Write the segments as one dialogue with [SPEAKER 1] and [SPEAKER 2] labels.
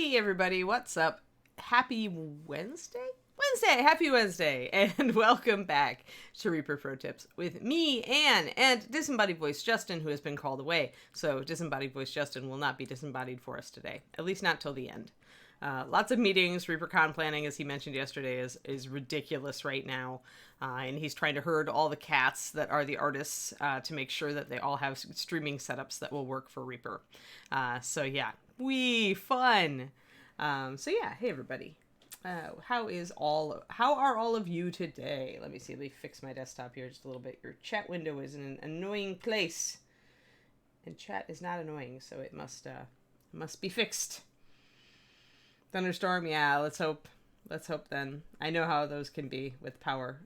[SPEAKER 1] Hey everybody, what's up? Happy Wednesday? Happy Wednesday, and welcome back to Reaper Pro Tips with me, Anne, and disembodied voice Justin, who has been called away. So disembodied voice Justin will not be disembodied for us today, at least not till the end. Lots of meetings. ReaperCon planning, as he mentioned yesterday, is ridiculous right now. And he's trying to herd all the cats that are the artists to make sure that they all have streaming setups that will work for Reaper. So yeah, fun. So yeah, hey everybody. How are all of you today? Let me fix my desktop here just a little bit. Your chat window is in an annoying place. And chat is not annoying, so it must be fixed. Thunderstorm, yeah, let's hope then. I know how those can be with power.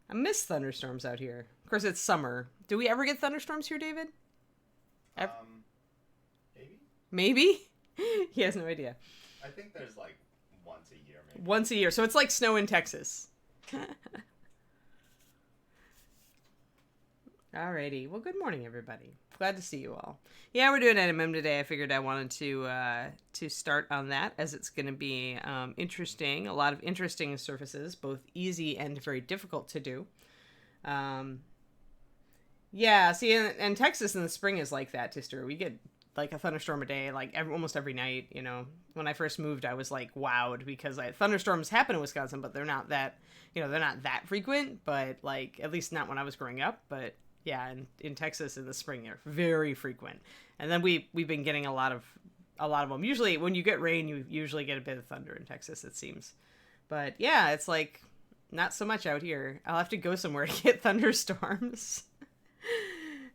[SPEAKER 1] I miss thunderstorms out here. Of course, it's summer. Do we ever get thunderstorms here, David? Maybe? He has no idea.
[SPEAKER 2] I think there's like once a year, maybe.
[SPEAKER 1] Once a year, so it's like snow in Texas. Alrighty. Well, good morning, everybody. Glad to see you all. Yeah, we're doing NMM today. I figured I wanted to start on that, as it's going to be interesting. A lot of interesting surfaces, both easy and very difficult to do. Yeah, see, and Texas in the spring is like that, Tister. We get like a thunderstorm a day, like almost every night. You know, when I first moved, I was like wowed because thunderstorms happen in Wisconsin, but they're not that, they're not that frequent. But like, at least not when I was growing up. But yeah, in Texas in the spring, they're very frequent. And then we've been getting a lot of them. Usually when you get rain, you usually get a bit of thunder in Texas, it seems. But yeah, it's like not so much out here. I'll have to go somewhere to get thunderstorms.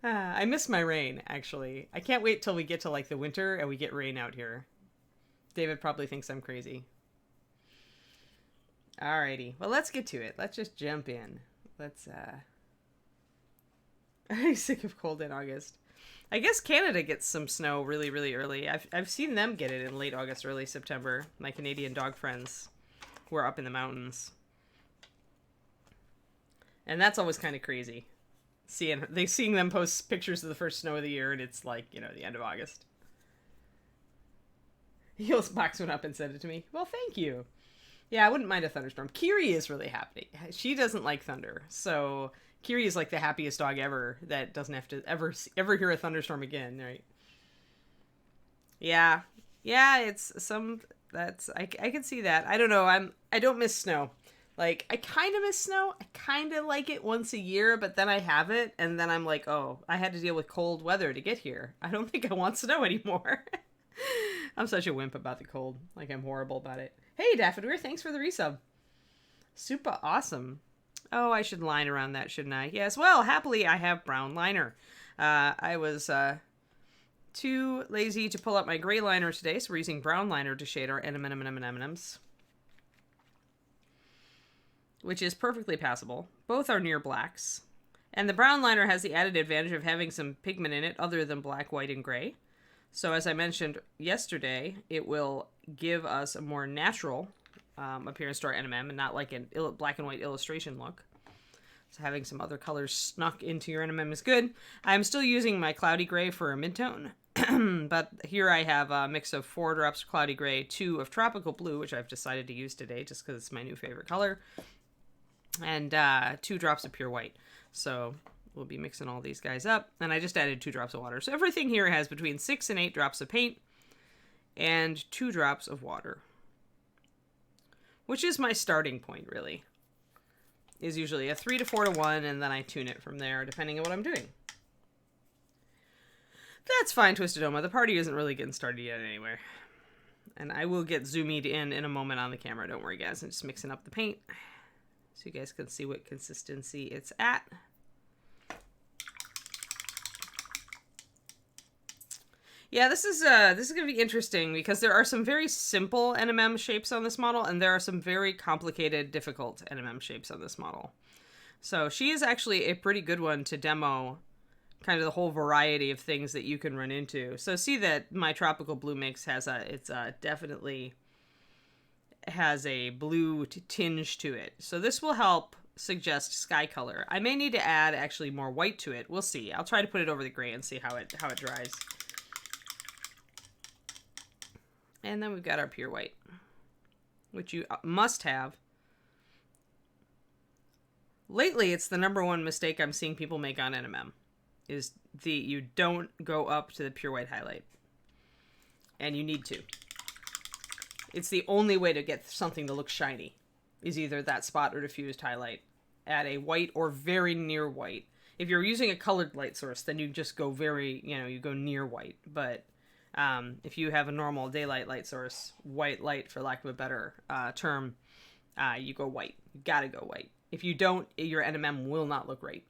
[SPEAKER 1] I miss my rain, actually. I can't wait till we get to like the winter and we get rain out here. David probably thinks I'm crazy. Alrighty. Well, let's get to it. Let's just jump in. I'm sick of cold in August. I guess Canada gets some snow really, really early. I've seen them get it in late August, early September. My Canadian dog friends who are up in the mountains. And that's always kind of crazy. Seeing them post pictures of the first snow of the year, and it's like, the end of August. He'll box one up and send it to me. Well, thank you. Yeah, I wouldn't mind a thunderstorm. Kiri is really happy. She doesn't like thunder, so Kiri is like the happiest dog ever that doesn't have to ever hear a thunderstorm again, right? Yeah, I can see that. I don't know. I don't miss snow. Like, I kind of miss snow. I kind of like it once a year, but then I have it, and then I'm like, oh, I had to deal with cold weather to get here. I don't think I want snow anymore. I'm such a wimp about the cold. Like, I'm horrible about it. Hey, Daffodil, thanks for the resub. Super awesome. Oh, I should line around that, shouldn't I? Yes, well, happily, I have brown liner. I was too lazy to pull out my gray liner today, so we're using brown liner to shade our M&Ms. Which is perfectly passable. Both are near blacks. And the brown liner has the added advantage of having some pigment in it other than black, white, and gray. So as I mentioned yesterday, it will give us a more natural appearance to our NMM and not like a black and white illustration look. So having some other colors snuck into your NMM is good. I'm still using my cloudy gray for a midtone. But here I have a mix of 4 drops of cloudy gray, 2 of tropical blue, which I've decided to use today just because it's my new favorite color. And 2 drops of pure white. So we'll be mixing all these guys up. And I just added 2 drops of water. So everything here has between 6 and 8 drops of paint and 2 drops of water. Which is my starting point, really. Is usually a 3 to 4 to 1, and then I tune it from there, depending on what I'm doing. That's fine, Twisted Oma. The party isn't really getting started yet anyway. And I will get zoomed in a moment on the camera. Don't worry, guys. I'm just mixing up the paint so you guys can see what consistency it's at. Yeah, this is going to be interesting because there are some very simple NMM shapes on this model, and there are some very complicated, difficult NMM shapes on this model. So she is actually a pretty good one to demo kind of the whole variety of things that you can run into. So see that my tropical blue mix definitely has a blue tinge to it. So this will help suggest sky color. I may need to add actually more white to it. We'll see. I'll try to put it over the gray and see how it dries. And then we've got our pure white, which you must have. Lately, it's the number one mistake I'm seeing people make on NMM, is you don't go up to the pure white highlight. And you need to. It's the only way to get something to look shiny, is either that spot or diffused highlight at a white or very near white. If you're using a colored light source, then you just go you go near white. But if you have a normal daylight light source, white light, for lack of a better term, you go white. You gotta go white. If you don't, your NMM will not look right.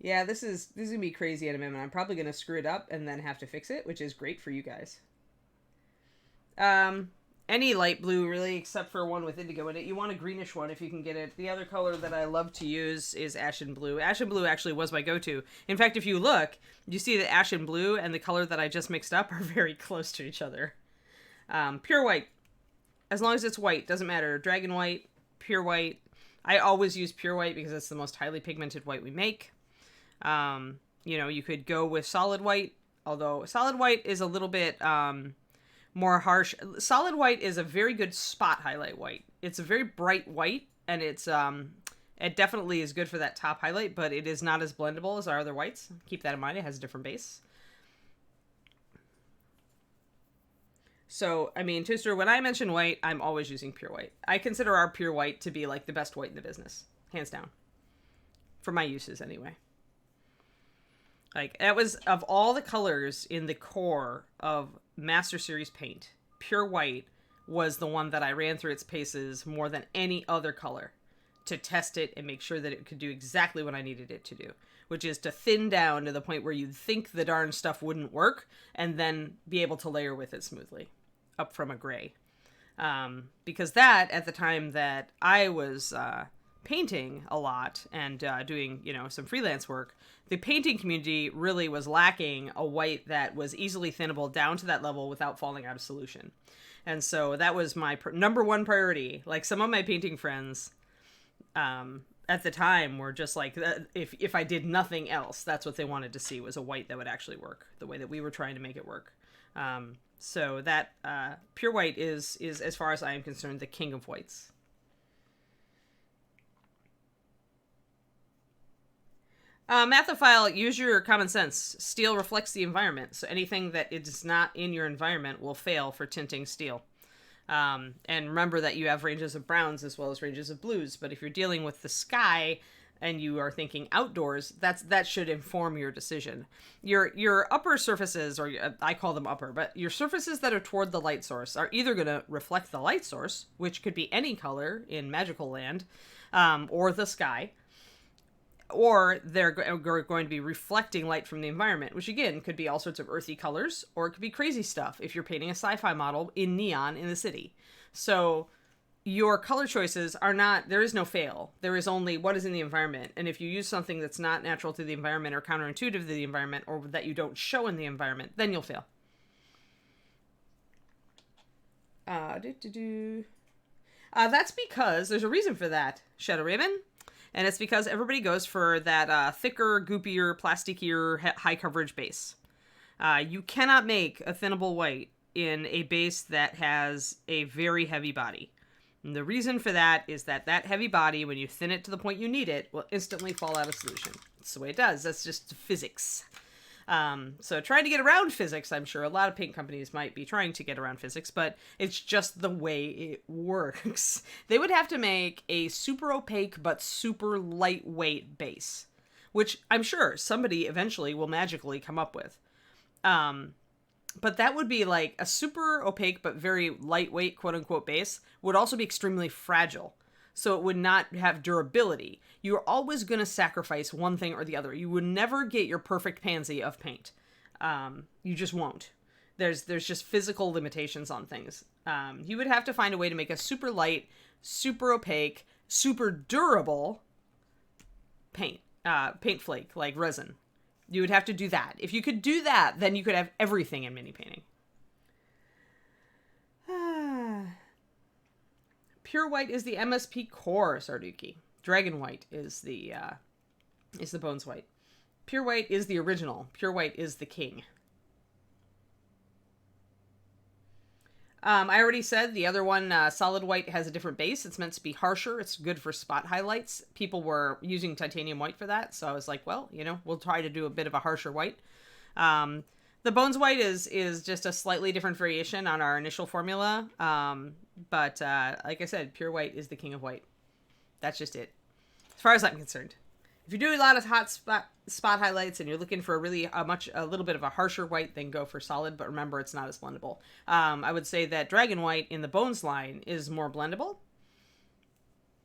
[SPEAKER 1] Yeah, this is gonna be crazy NMM, and I'm probably gonna screw it up and then have to fix it, which is great for you guys. Any light blue, really, except for one with indigo in it. You want a greenish one if you can get it. The other color that I love to use is ashen blue. Ashen blue actually was my go-to. In fact, if you look, you see that ashen blue and the color that I just mixed up are very close to each other. Pure white. As long as it's white, doesn't matter. Dragon white, pure white. I always use pure white because it's the most highly pigmented white we make. You could go with solid white, although solid white is a little bit more harsh. Solid white is a very good spot highlight white. It's a very bright white, and it definitely is good for that top highlight, but it is not as blendable as our other whites. Keep that in mind. It has a different base. So, I mean, Twister, when I mention white, I'm always using pure white. I consider our pure white to be like the best white in the business. Hands down. For my uses, anyway. Like, that was, of all the colors in the core of Master Series paint, pure white was the one that I ran through its paces more than any other color to test it and make sure that it could do exactly what I needed it to do, which is to thin down to the point where you'd think the darn stuff wouldn't work and then be able to layer with it smoothly up from a gray. Because that, at the time that I was painting a lot and doing, some freelance work, the painting community really was lacking a white that was easily thinnable down to that level without falling out of solution. And so that was my number one priority. Like, some of my painting friends at the time were just like, if I did nothing else, that's what they wanted to see, was a white that would actually work the way that we were trying to make it work. So that pure white is, as far as I am concerned, the king of whites. Mathophile, use your common sense. Steel reflects the environment, so anything that is not in your environment will fail for tinting steel. And remember that you have ranges of browns as well as ranges of blues, but if you're dealing with the sky and you are thinking outdoors, that should inform your decision. Your upper surfaces, or I call them upper, but your surfaces that are toward the light source are either going to reflect the light source, which could be any color in magical land, or the sky, or they're going to be reflecting light from the environment, which again could be all sorts of earthy colors, or it could be crazy stuff if you're painting a sci-fi model in neon in the city. So your color choices are not, there is no fail. There is only what is in the environment. And if you use something that's not natural to the environment or counterintuitive to the environment, or that you don't show in the environment, then you'll fail. That's because there's a reason for that, Shadow Raven. And it's because everybody goes for that thicker, goopier, plasticier, high coverage base. You cannot make a thinnable white in a base that has a very heavy body. And the reason for that is that heavy body, when you thin it to the point you need it, will instantly fall out of solution. That's the way it does. That's just physics. So trying to get around physics, I'm sure a lot of paint companies might be trying to get around physics, but it's just the way it works. They would have to make a super opaque but super lightweight base, which I'm sure somebody eventually will magically come up with. But that would be like a super opaque but very lightweight quote-unquote base would also be extremely fragile. So it would not have durability. You're always going to sacrifice one thing or the other. You would never get your perfect pansy of paint. You just won't. There's just physical limitations on things. You would have to find a way to make a super light, super opaque, super durable paint flake, like resin. You would have to do that. If you could do that, then you could have everything in mini painting. Pure white is the MSP core, Sarduki. Dragon white is the Bones white. Pure white is the original. Pure white is the king. I already said the other one, solid white, has a different base. It's meant to be harsher. It's good for spot highlights. People were using titanium white for that, so I was like, well, we'll try to do a bit of a harsher white. The Bones white is just a slightly different variation on our initial formula, but like I said, pure white is the king of white. That's just it, as far as I'm concerned. If you're doing a lot of hot spot highlights and you're looking for a little bit of a harsher white, then go for solid. But remember, it's not as blendable. I would say that Dragon White in the Bones line is more blendable.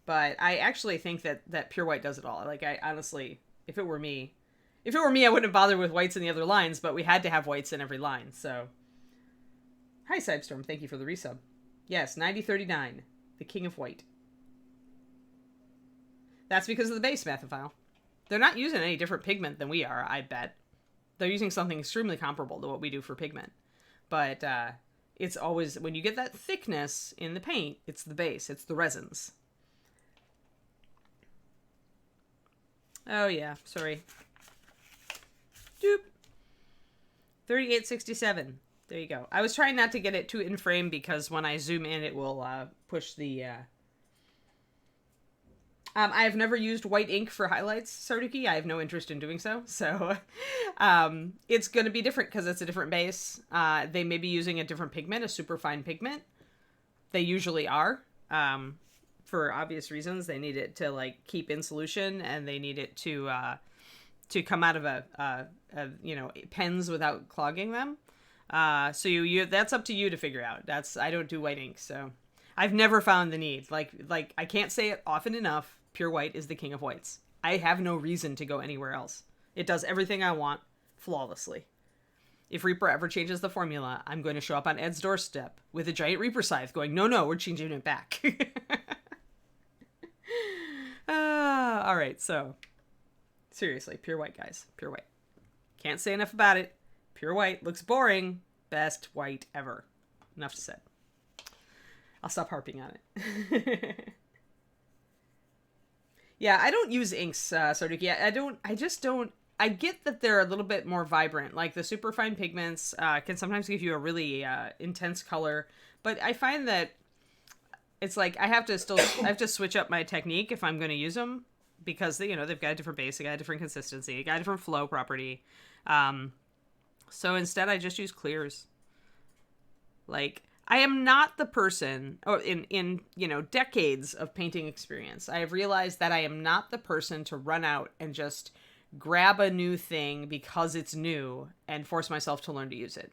[SPEAKER 1] But I actually think that pure white does it all. Like, I honestly, if it were me, I wouldn't have bothered with whites in the other lines. But we had to have whites in every line. So, hi Sidestorm, thank you for the resub. Yes, 9039, the king of white. That's because of the base Mathophile. They're not using any different pigment than we are, I bet. They're using something extremely comparable to what we do for pigment. But it's always, when you get that thickness in the paint, it's the base. It's the resins. Oh, yeah. Sorry. Doop. 3867. There you go. I was trying not to get it too in frame because when I zoom in, it will push the... I have never used white ink for highlights, Sarduki. I have no interest in doing so. So it's going to be different because it's a different base. They may be using a different pigment, a superfine pigment. They usually are. For obvious reasons. They need it to like keep in solution, and they need it to come out of pens without clogging them. So you that's up to you to figure out. I don't do white ink, so I've never found the need. Like I can't say it often enough. Pure white is the king of whites. I have no reason to go anywhere else. It does everything I want flawlessly. If Reaper ever changes the formula, I'm going to show up on Ed's doorstep with a giant Reaper scythe going, no, we're changing it back. All right, so seriously, pure white, guys. Pure white. Can't say enough about it. Pure white looks boring. Best white ever. Enough said. I'll stop harping on it. Yeah, I don't use inks, Sarduki. I get that they're a little bit more vibrant. Like the superfine pigments can sometimes give you a really intense color, but I find that it's like I have to switch up my technique if I'm going to use them, because they've got a different base, they got a different consistency, they got a different flow property. So instead I just use clears. Like, I am not the person, or in decades of painting experience, I have realized that I am not the person to run out and just grab a new thing because it's new and force myself to learn to use it.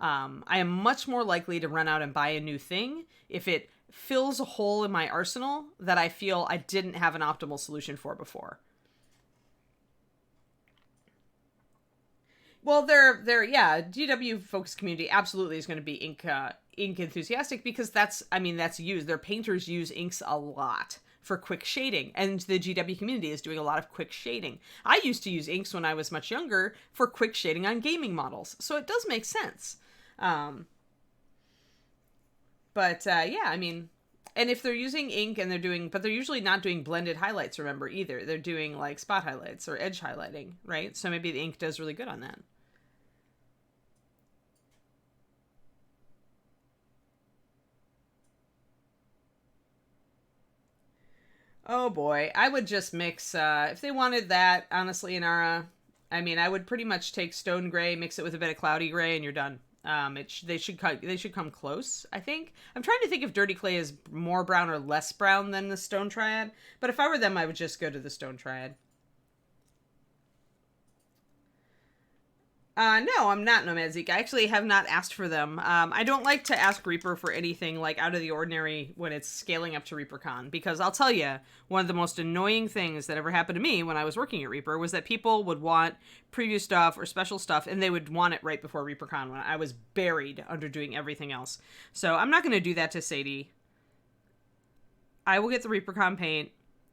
[SPEAKER 1] I am much more likely to run out and buy a new thing if it fills a hole in my arsenal that I feel I didn't have an optimal solution for before. Well, GW focused community absolutely is going to be ink enthusiastic, because that's used. Their painters use inks a lot for quick shading, and the GW community is doing a lot of quick shading. I used to use inks when I was much younger for quick shading on gaming models, so it does make sense. And if they're using ink and but they're usually not doing blended highlights, remember, either. They're doing like spot highlights or edge highlighting, right? So maybe the ink does really good on that. Oh boy, I would just mix, if they wanted that, honestly, Inara, I would pretty much take stone gray, mix it with a bit of cloudy gray, and you're done. They should come close, I think. I'm trying to think if dirty clay is more brown or less brown than the stone triad, but if I were them, I would just go to the stone triad. No, I'm not Nomad Zeke. I actually have not asked for them. I don't like to ask Reaper for anything like out of the ordinary when it's scaling up to ReaperCon, because I'll tell you, one of the most annoying things that ever happened to me when I was working at Reaper was that people would want preview stuff or special stuff, and they would want it right before ReaperCon when I was buried under doing everything else. So I'm not going to do that to Sadie. I will get the ReaperCon paint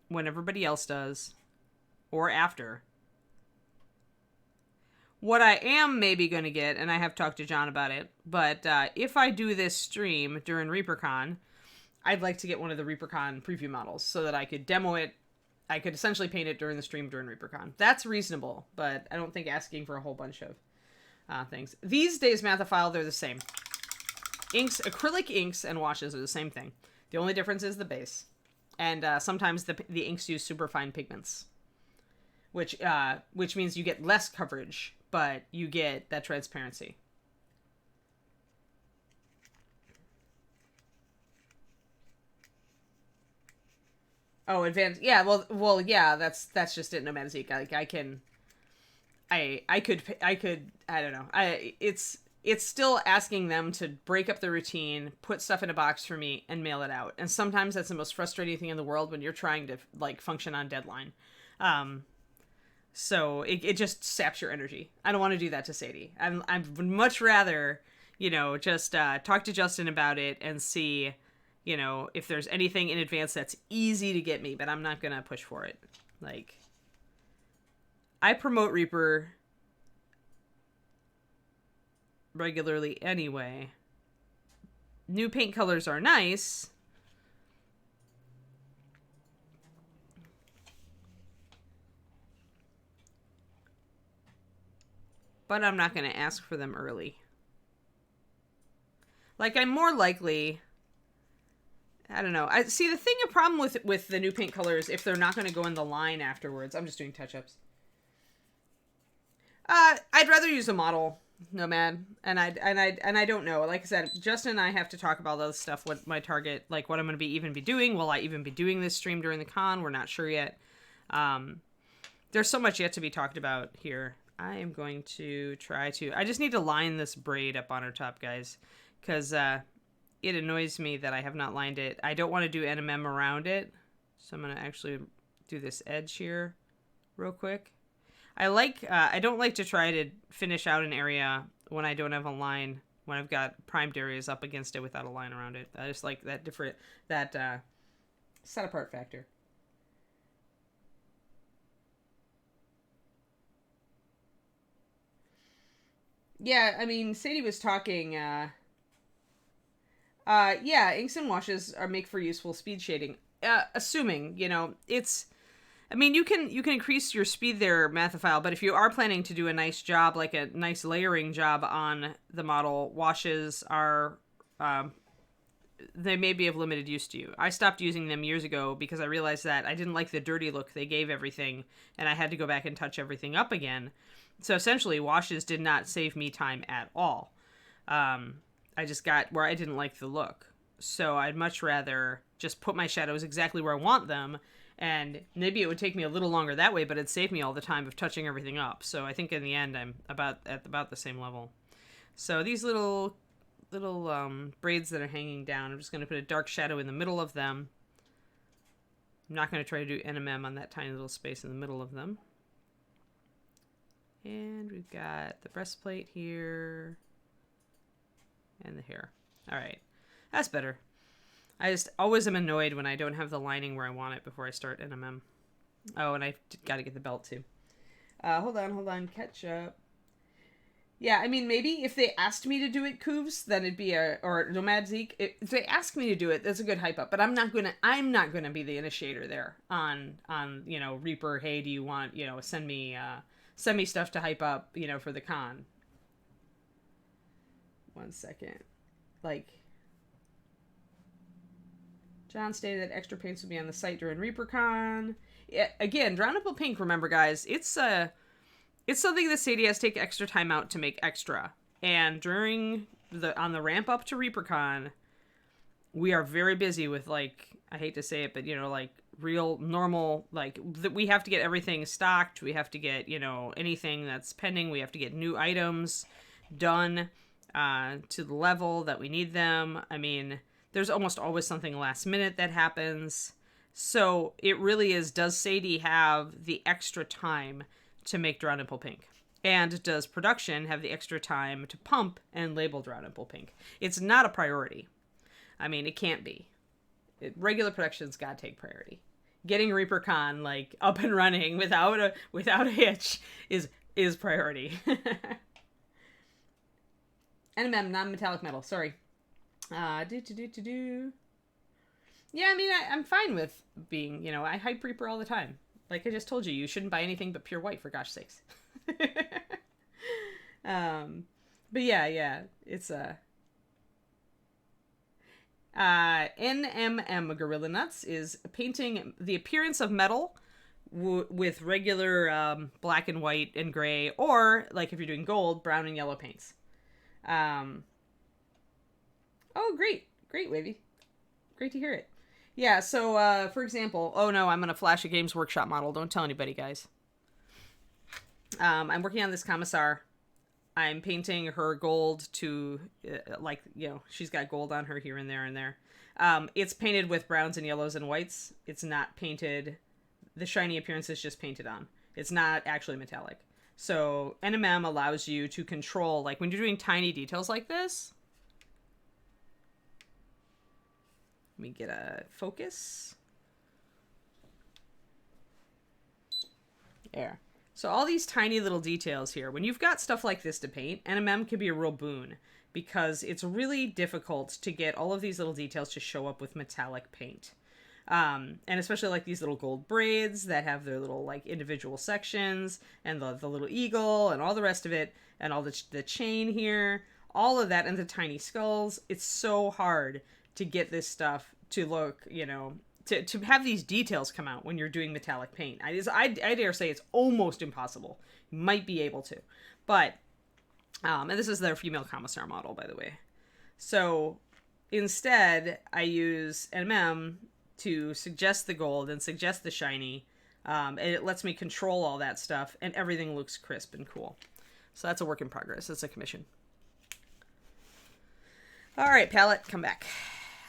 [SPEAKER 1] when everybody else does, or after. What I am maybe going to get, and I have talked to John about it, but if I do this stream during ReaperCon, I'd like to get one of the ReaperCon preview models so that I could demo it. I could essentially paint it during the stream during ReaperCon. That's reasonable, but I don't think asking for a whole bunch of things. These days, Mathophile, they're the same. Inks, acrylic inks and washes are the same thing. The only difference is the base. And sometimes the inks use superfine pigments, which means you get less coverage, but you get that transparency. Oh, advanced. Yeah, well, yeah. That's just it. No Zeke. Like I could. I don't know. It's still asking them to break up the routine, put stuff in a box for me, and mail it out. And sometimes that's the most frustrating thing in the world when you're trying to like function on deadline. So it just saps your energy. I don't want to do that to Sadie. I would much rather, just talk to Justin about it and see, if there's anything in advance that's easy to get me, but I'm not gonna push for it. Like, I promote Reaper regularly anyway. New paint colors are nice. But I'm not going to ask for them early. Like, I'm more likely... I don't know. A problem with the new paint colors, if they're not going to go in the line afterwards... I'm just doing touch-ups. I'd rather use a model Nomad, and I don't know. Like I said, Justin and I have to talk about those stuff. What my target, like what I'm going to even be doing. Will I even be doing this stream during the con? We're not sure yet. There's so much yet to be talked about here. I am going to try to... I just need to line this braid up on her top, guys, because it annoys me that I have not lined it. I don't want to do NMM around it, so I'm going to actually do this edge here real quick. I don't like to try to finish out an area when I don't have a line, when I've got primed areas up against it without a line around it. I just like that set apart factor. Yeah, I mean, Sadie was talking, yeah, inks and washes make for useful speed shading. Assuming, it's... I mean, you can increase your speed there, Mathophile, but if you are planning to do a nice job, like a nice layering job on the model, washes are, they may be of limited use to you. I stopped using them years ago because I realized that I didn't like the dirty look they gave everything, and I had to go back and touch everything up again. So essentially, washes did not save me time at all. I just got where I didn't like the look. So I'd much rather just put my shadows exactly where I want them, and maybe it would take me a little longer that way, but it'd save me all the time of touching everything up. So I think in the end, I'm at about the same level. So these little braids that are hanging down, I'm just going to put a dark shadow in the middle of them. I'm not going to try to do NMM on that tiny little space in the middle of them. And we've got the breastplate here. And the hair. Alright. That's better. I just always am annoyed when I don't have the lining where I want it before I start NMM. Oh, and I got to get the belt too. Hold on. Catch up. Yeah, I mean, maybe if they asked me to do it, Cooves, then it'd be or Nomad Zeke. If they ask me to do it, that's a good hype up. But I'm not gonna be the initiator there on Reaper. Hey, do you want send me stuff to hype up for the con. 1 second, like. John stated that extra paints would be on the site during ReaperCon. Yeah, again, Drownable Pink, remember, guys, it's something that Sadie has to take extra time out to make extra. And on the ramp up to ReaperCon, we are very busy with, like, I hate to say it, but, like, real normal, like, we have to get everything stocked. We have to get, anything that's pending. We have to get new items done to the level that we need them. I mean... There's almost always something last minute that happens. So it really is, does Sadie have the extra time to make Drow Nipple Pink? And does production have the extra time to pump and label Drow Nipple Pink? It's not a priority. I mean, it can't be. Regular production's got to take priority. Getting ReaperCon, like, up and running without a hitch is priority. NMM, non-metallic metal, sorry. Yeah, I mean, I'm fine with being, I hype Reaper all the time. Like I just told you, you shouldn't buy anything but pure white, for gosh sakes. But yeah, it's NMM Gorilla Nuts is painting the appearance of metal with regular black and white and gray, or like if you're doing gold, brown and yellow paints. Oh, great, Wavy, great to hear it. Yeah, so for example, oh no, I'm gonna flash a Games Workshop model. Don't tell anybody, guys. I'm working on this Commissar. I'm painting her gold to, like, you know, she's got gold on her here and there and there. It's painted with browns and yellows and whites. It's not painted, the shiny appearance is just painted on. It's not actually metallic. So NMM allows you to control, like when you're doing tiny details like this. Let me get a focus. There. So all these tiny little details here, when you've got stuff like this to paint, NMM can be a real boon because it's really difficult to get all of these little details to show up with metallic paint. And especially like these little gold braids that have their little like individual sections and the little eagle and all the rest of it and all the chain here, all of that and the tiny skulls. It's so hard to get this stuff to look, you know, to have these details come out when you're doing metallic paint. I dare say it's almost impossible. You might be able to. But, and this is their female Commissar model, by the way. So, instead, I use NMM to suggest the gold and suggest the shiny. And it lets me control all that stuff, and everything looks crisp and cool. So that's a work in progress. It's a commission. All right, palette, come back.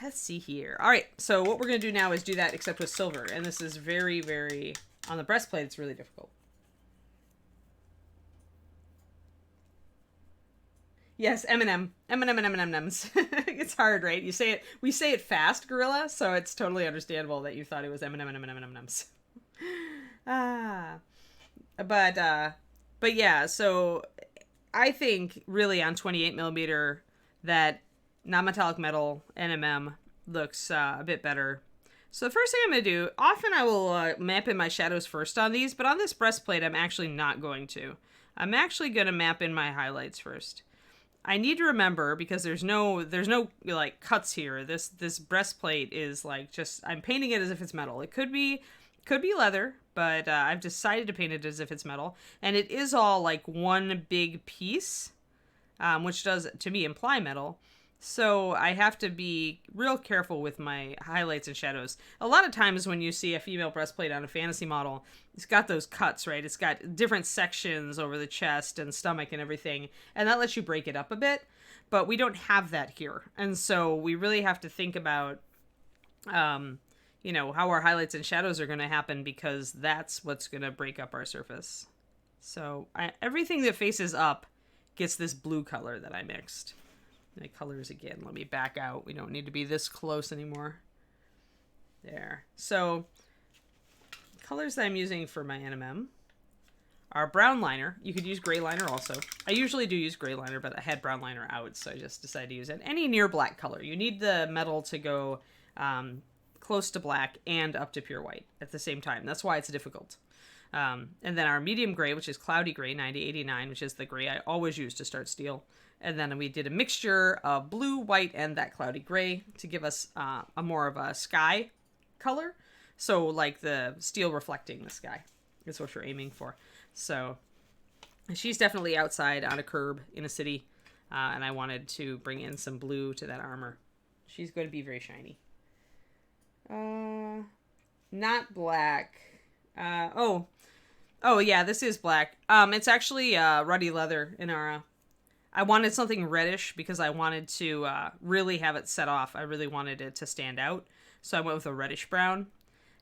[SPEAKER 1] Let's see here. All right, so what we're going to do now is do that except with silver. And this is very, very... On the breastplate, it's really difficult. Yes, M&M. M&M and M&M's. It's hard, right? You say it... We say it fast, Gorilla, so it's totally understandable that you thought it was M&M and M&M's. But yeah, so I think really on 28mm that non-metallic metal NMM looks a bit better. So the first thing I'm going to do, often I will map in my shadows first on these, but on this breastplate I'm actually not going to. I'm actually going to map in my highlights first. I need to remember, because there's no like cuts here. This breastplate is like just, I'm painting it as if it's metal. It could be leather, but I've decided to paint it as if it's metal. And it is all like one big piece, which does to me imply metal. So I have to be real careful with my highlights and shadows. A lot of times when you see a female breastplate on a fantasy model, it's got those cuts, right? It's got different sections over the chest and stomach and everything, and that lets you break it up a bit. But we don't have that here. And so we really have to think about, you know, how our highlights and shadows are going to happen, because that's what's going to break up our surface. So everything that faces up gets this blue color that I mixed. My colors again. Let me back out. We don't need to be this close anymore. There. So, colors that I'm using for my NMM are brown liner. You could use gray liner also. I usually do use gray liner, but I had brown liner out, so I just decided to use it. Any near black color. You need the metal to go close to black and up to pure white at the same time. That's why it's difficult. And then our medium gray, which is cloudy gray, 9089, which is the gray I always use to start steel. And then we did a mixture of blue, white, and that cloudy gray to give us a more of a sky color. So like the steel reflecting the sky is what you're aiming for. So she's definitely outside on a curb in a city. And I wanted to bring in some blue to that armor. She's going to be very shiny. Not black. Oh yeah, this is black. It's actually ruddy leather, Inara. I wanted something reddish because I wanted to really have it set off. I really wanted it to stand out. So I went with a reddish brown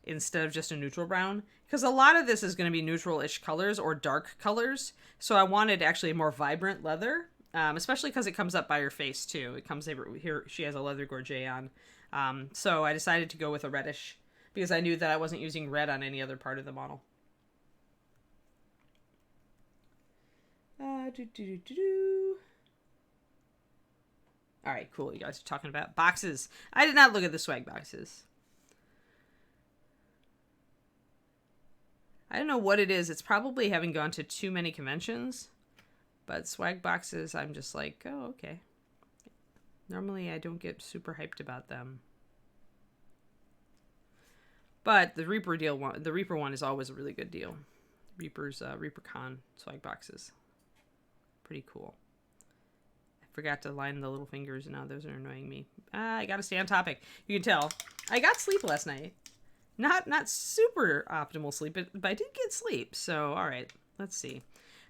[SPEAKER 1] instead of just a neutral brown. Because a lot of this is going to be neutral-ish colors or dark colors. So I wanted actually a more vibrant leather, especially because it comes up by her face too. It comes over here. She has a leather gorget on. So I decided to go with a reddish because I knew that I wasn't using red on any other part of the model. All right, cool. You guys are talking about boxes. I did not look at the swag boxes. I don't know what it is. It's probably having gone to too many conventions. But swag boxes, I'm just like, oh, okay. Normally I don't get super hyped about them. But the Reaper one is always a really good deal. Reaper's ReaperCon swag boxes. Pretty cool. I forgot to line the little fingers, and now those are annoying me. I gotta stay on topic. You can tell. I got sleep last night. Not super optimal sleep, but I did get sleep. So, alright. Let's see.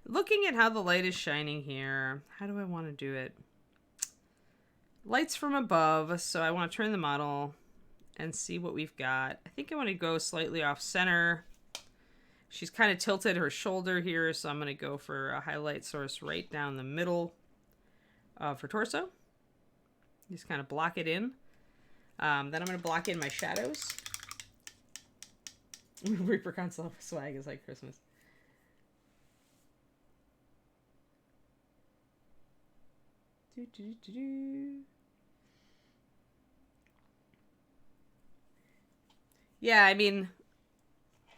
[SPEAKER 1] Looking at how the light is shining here. How do I want to do it? Lights from above. So I want to turn the model and see what we've got. I think I want to go slightly off center. She's kind of tilted her shoulder here, so I'm going to go for a highlight source right down the middle of her torso. Just kind of block it in. Then I'm going to block in my shadows. ReaperCon swag is like Christmas. Yeah, I mean,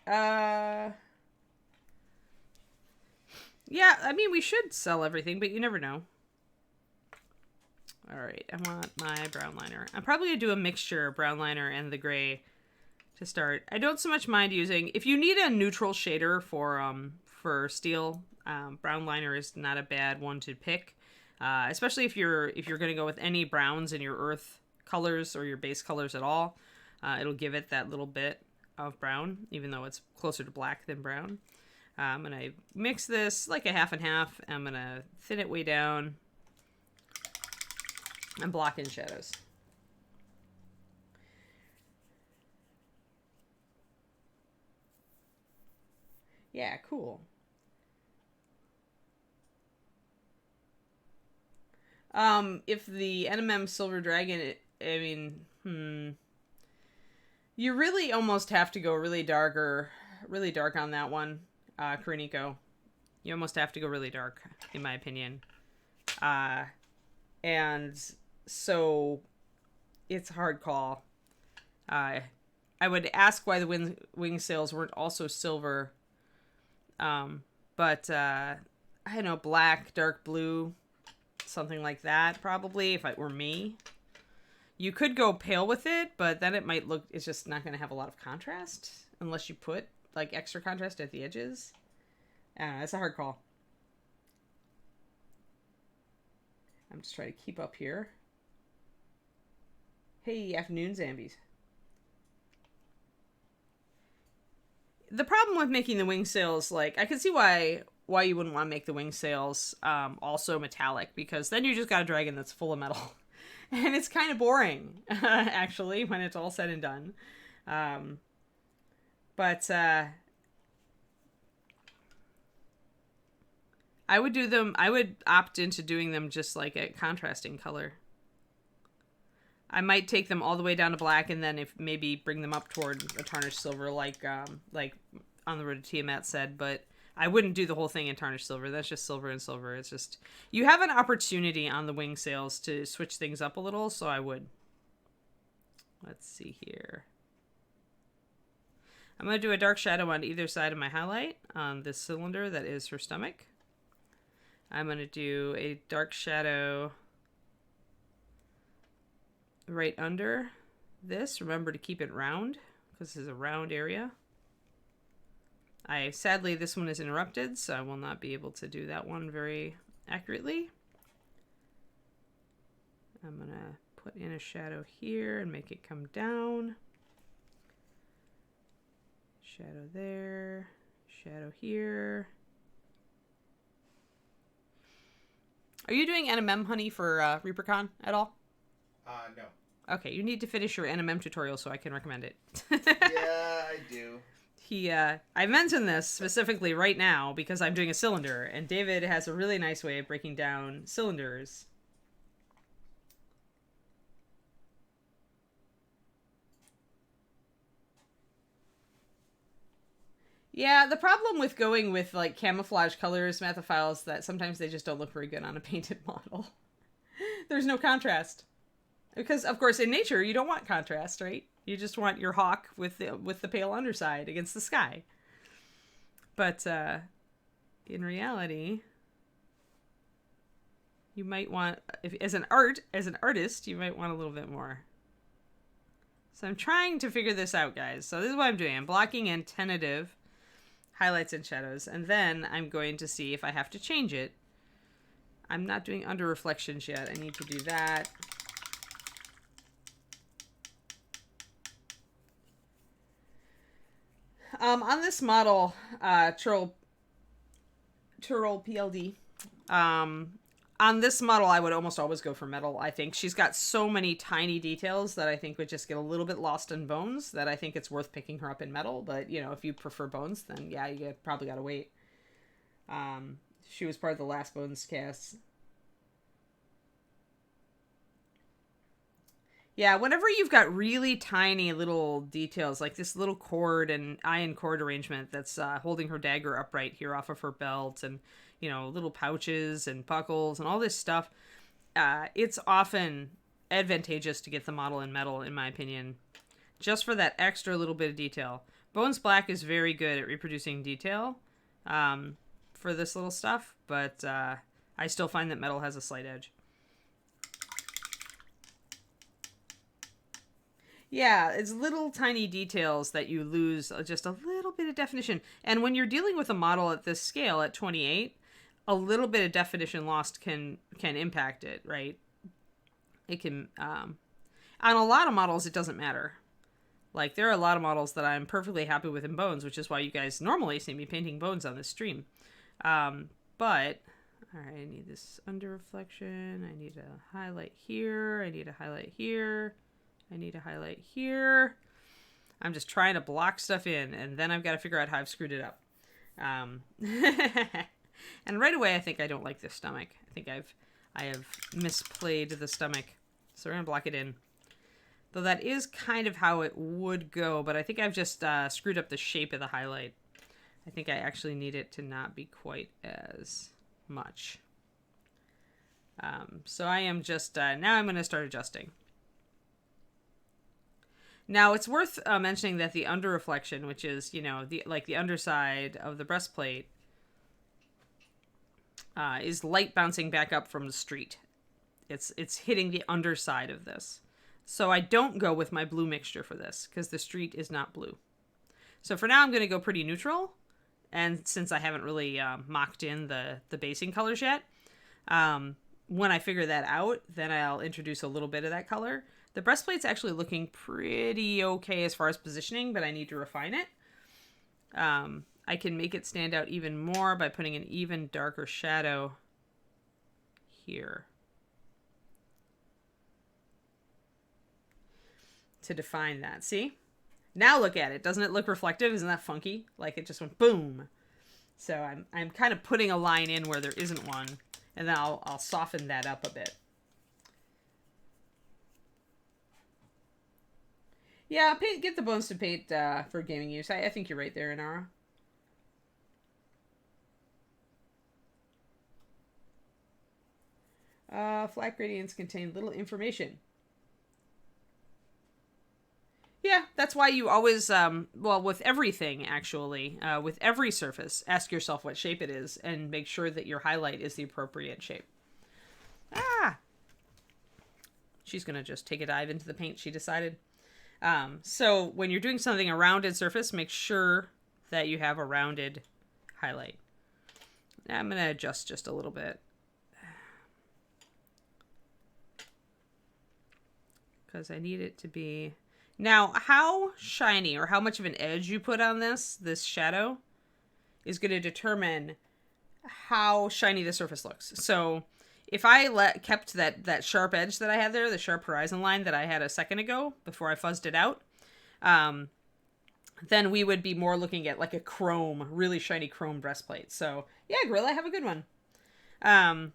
[SPEAKER 1] yeah, I mean, we should sell everything, but you never know. All right, I want my brown liner. I'm probably gonna do a mixture of brown liner and the gray to start. I don't so much mind using, if you need a neutral shader for steel, brown liner is not a bad one to pick. Especially if you're going to go with any browns in your earth colors or your base colors at all. It'll give it that little bit of brown, even though it's closer to black than brown. I'm going to mix this like a half and half. I'm going to thin it way down and block in shadows. Yeah, cool. If the NMM Silver Dragon, I mean, you really almost have to go really dark on that one, Kariniko. You almost have to go really dark, in my opinion. And so it's a hard call. I would ask why the wing sails weren't also silver. But I don't know, black, dark blue, something like that, probably, if it were me. You could go pale with it, but then it might look, it's just not going to have a lot of contrast unless you put like extra contrast at the edges. It's a hard call. I'm just trying to keep up here. Hey, afternoon, Zambies. The problem with making the wing sails, like, I can see why you wouldn't want to make the wing sails also metallic, because then you just got a dragon that's full of metal. And it's kind of boring, actually, when it's all said and done. But I would opt into doing them just like a contrasting color. I might take them all the way down to black, and then if maybe bring them up toward a tarnished silver, like On the Road to Tiamat said, but I wouldn't do the whole thing in tarnished silver. That's just silver and silver. It's just, you have an opportunity on the wing sails to switch things up a little, so I would. Let's see here. I'm going to do a dark shadow on either side of my highlight on this cylinder that is her stomach. I'm going to do a dark shadow right under this. Remember to keep it round, because this is a round area. Sadly, this one is interrupted, so I will not be able to do that one very accurately. I'm going to put in a shadow here and make it come down. Shadow there, shadow here. Are you doing NMM, honey, for ReaperCon at all?
[SPEAKER 2] No.
[SPEAKER 1] Okay, you need to finish your NMM tutorial so I can recommend it.
[SPEAKER 2] Yeah, I do.
[SPEAKER 1] I mentioned this specifically right now because I'm doing a cylinder, and David has a really nice way of breaking down cylinders. Yeah, the problem with going with like camouflage colors, Mathophile, is that sometimes they just don't look very good on a painted model. There's no contrast. Because, of course, in nature, you don't want contrast, right? You just want your hawk with the pale underside against the sky. But in reality, You might want, if as an artist, you might want a little bit more. So I'm trying to figure this out, guys. So this is what I'm doing. I'm blocking in tentative highlights and shadows, and then I'm going to see if I have to change it. I'm not doing under reflections yet. I need to do that. On this model, Turl PLD, on this model, I would almost always go for metal. I think she's got so many tiny details that I think would just get a little bit lost in bones that I think it's worth picking her up in metal. But, you know, if you prefer bones, then yeah, you probably got to wait. She was part of the last bones cast. Yeah, whenever you've got really tiny little details, like this little cord and iron cord arrangement that's holding her dagger upright here off of her belt, and, you know, little pouches and buckles and all this stuff, it's often advantageous to get the model in metal, in my opinion, just for that extra little bit of detail. Bones Black is very good at reproducing detail for this little stuff, but I still find that metal has a slight edge. Yeah, it's little tiny details that you lose just a little bit of definition. And when you're dealing with a model at this scale at 28, a little bit of definition lost can impact it, right? It can, on a lot of models, it doesn't matter. Like, there are a lot of models that I'm perfectly happy with in Bones, which is why you guys normally see me painting Bones on this stream. But, all right, I need this under reflection. I need a highlight here. I need a highlight here. I need a highlight here. I'm just trying to block stuff in, and then I've got to figure out how I've screwed it up. And right away, I think I don't like this stomach. I think I have misplayed the stomach. So we're going to block it in. Though that is kind of how it would go, but I think I've just screwed up the shape of the highlight. I think I actually need it to not be quite as much. So I am just, now I'm going to start adjusting. Now, it's worth mentioning that the under reflection, which is, you know, the underside of the breastplate, is light bouncing back up from the street. It's hitting the underside of this. So I don't go with my blue mixture for this, because the street is not blue. So for now, I'm going to go pretty neutral. And since I haven't really mocked in the basing colors yet, when I figure that out, then I'll introduce a little bit of that color. The breastplate's actually looking pretty okay as far as positioning, but I need to refine it. I can make it stand out even more by putting an even darker shadow here to define that. See? Now look at it. Doesn't it look reflective? Isn't that funky? Like it just went boom. So I'm kind of putting a line in where there isn't one, and then I'll soften that up a bit. Yeah, get the bones to paint for gaming use. I think you're right there, Inara. Flat gradients contain little information. Yeah, that's why you always, well, with everything, actually, with every surface, ask yourself what shape it is and make sure that your highlight is the appropriate shape. Ah! She's going to just take a dive into the paint, she decided. So when you're doing something a rounded surface, make sure that you have a rounded highlight. I'm going to adjust just a little bit, because I need it to be... Now, how shiny or how much of an edge you put on this shadow is going to determine how shiny the surface looks. So if I kept that sharp edge that I had there, the sharp horizon line that I had a second ago before I fuzzed it out, then we would be more looking at like a chrome, really shiny chrome breastplate. So yeah, Gorilla, have a good one. And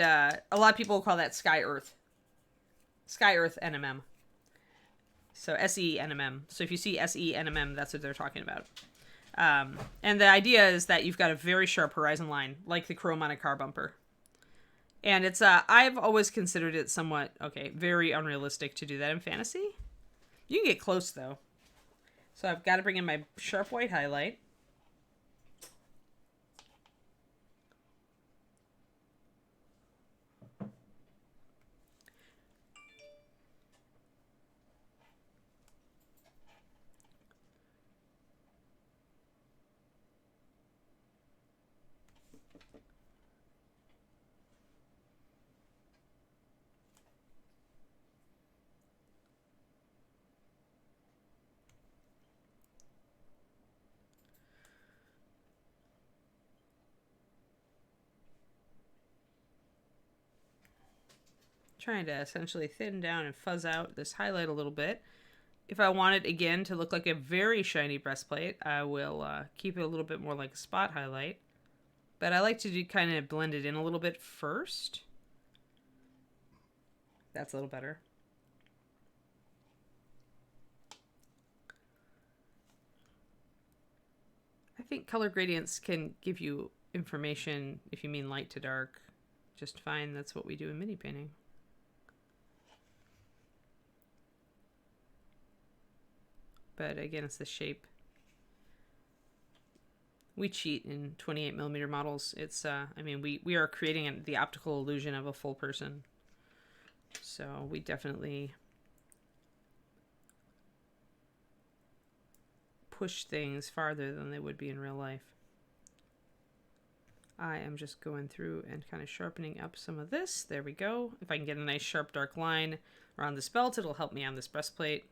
[SPEAKER 1] a lot of people call that Sky Earth NMM. So SE NMM. So if you see SE NMM, that's what they're talking about. And the idea is that you've got a very sharp horizon line, like the chrome on a car bumper. And it's, I've always considered it somewhat, very unrealistic to do that in fantasy. You can get close, though. So I've got to bring in my sharp white highlight. trying to essentially thin down and fuzz out this highlight a little bit. If I want it, again, to look like a very shiny breastplate, I will keep it a little bit more like a spot highlight. But I like to do kind of blend it in a little bit first. That's a little better. I think color gradients can give you information if you mean light to dark just fine. That's what we do in mini painting. But again, it's the shape. We cheat in 28mm models. It's, I mean, we are creating the optical illusion of a full person. So we definitely push things farther than they would be in real life. I am just going through and kind of sharpening up some of this. There we go. If I can get a nice sharp dark line around this belt, it'll help me on this breastplate.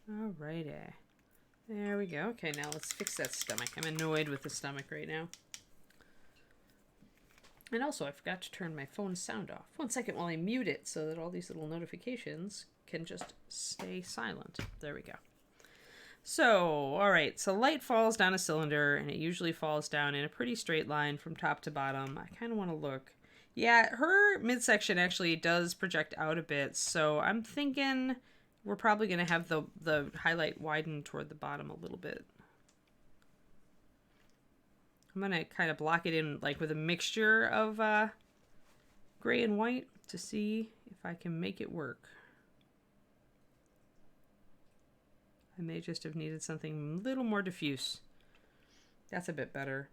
[SPEAKER 1] Alrighty. There we go. Okay, now let's fix that stomach. I'm annoyed with the stomach right now. And also, I forgot to turn my phone's sound off. 1 second while I mute it so that all these little notifications can just stay silent. There we go. So, alright, so light falls down a cylinder, and it usually falls down in a pretty straight line from top to bottom. I kind of want to look. Yeah, her midsection actually does project out a bit, so I'm thinking we're probably going to have the highlight widen toward the bottom a little bit. I'm going to kind of block it in like with a mixture of gray and white to see if I can make it work. I may just have needed something a little more diffuse. That's a bit better.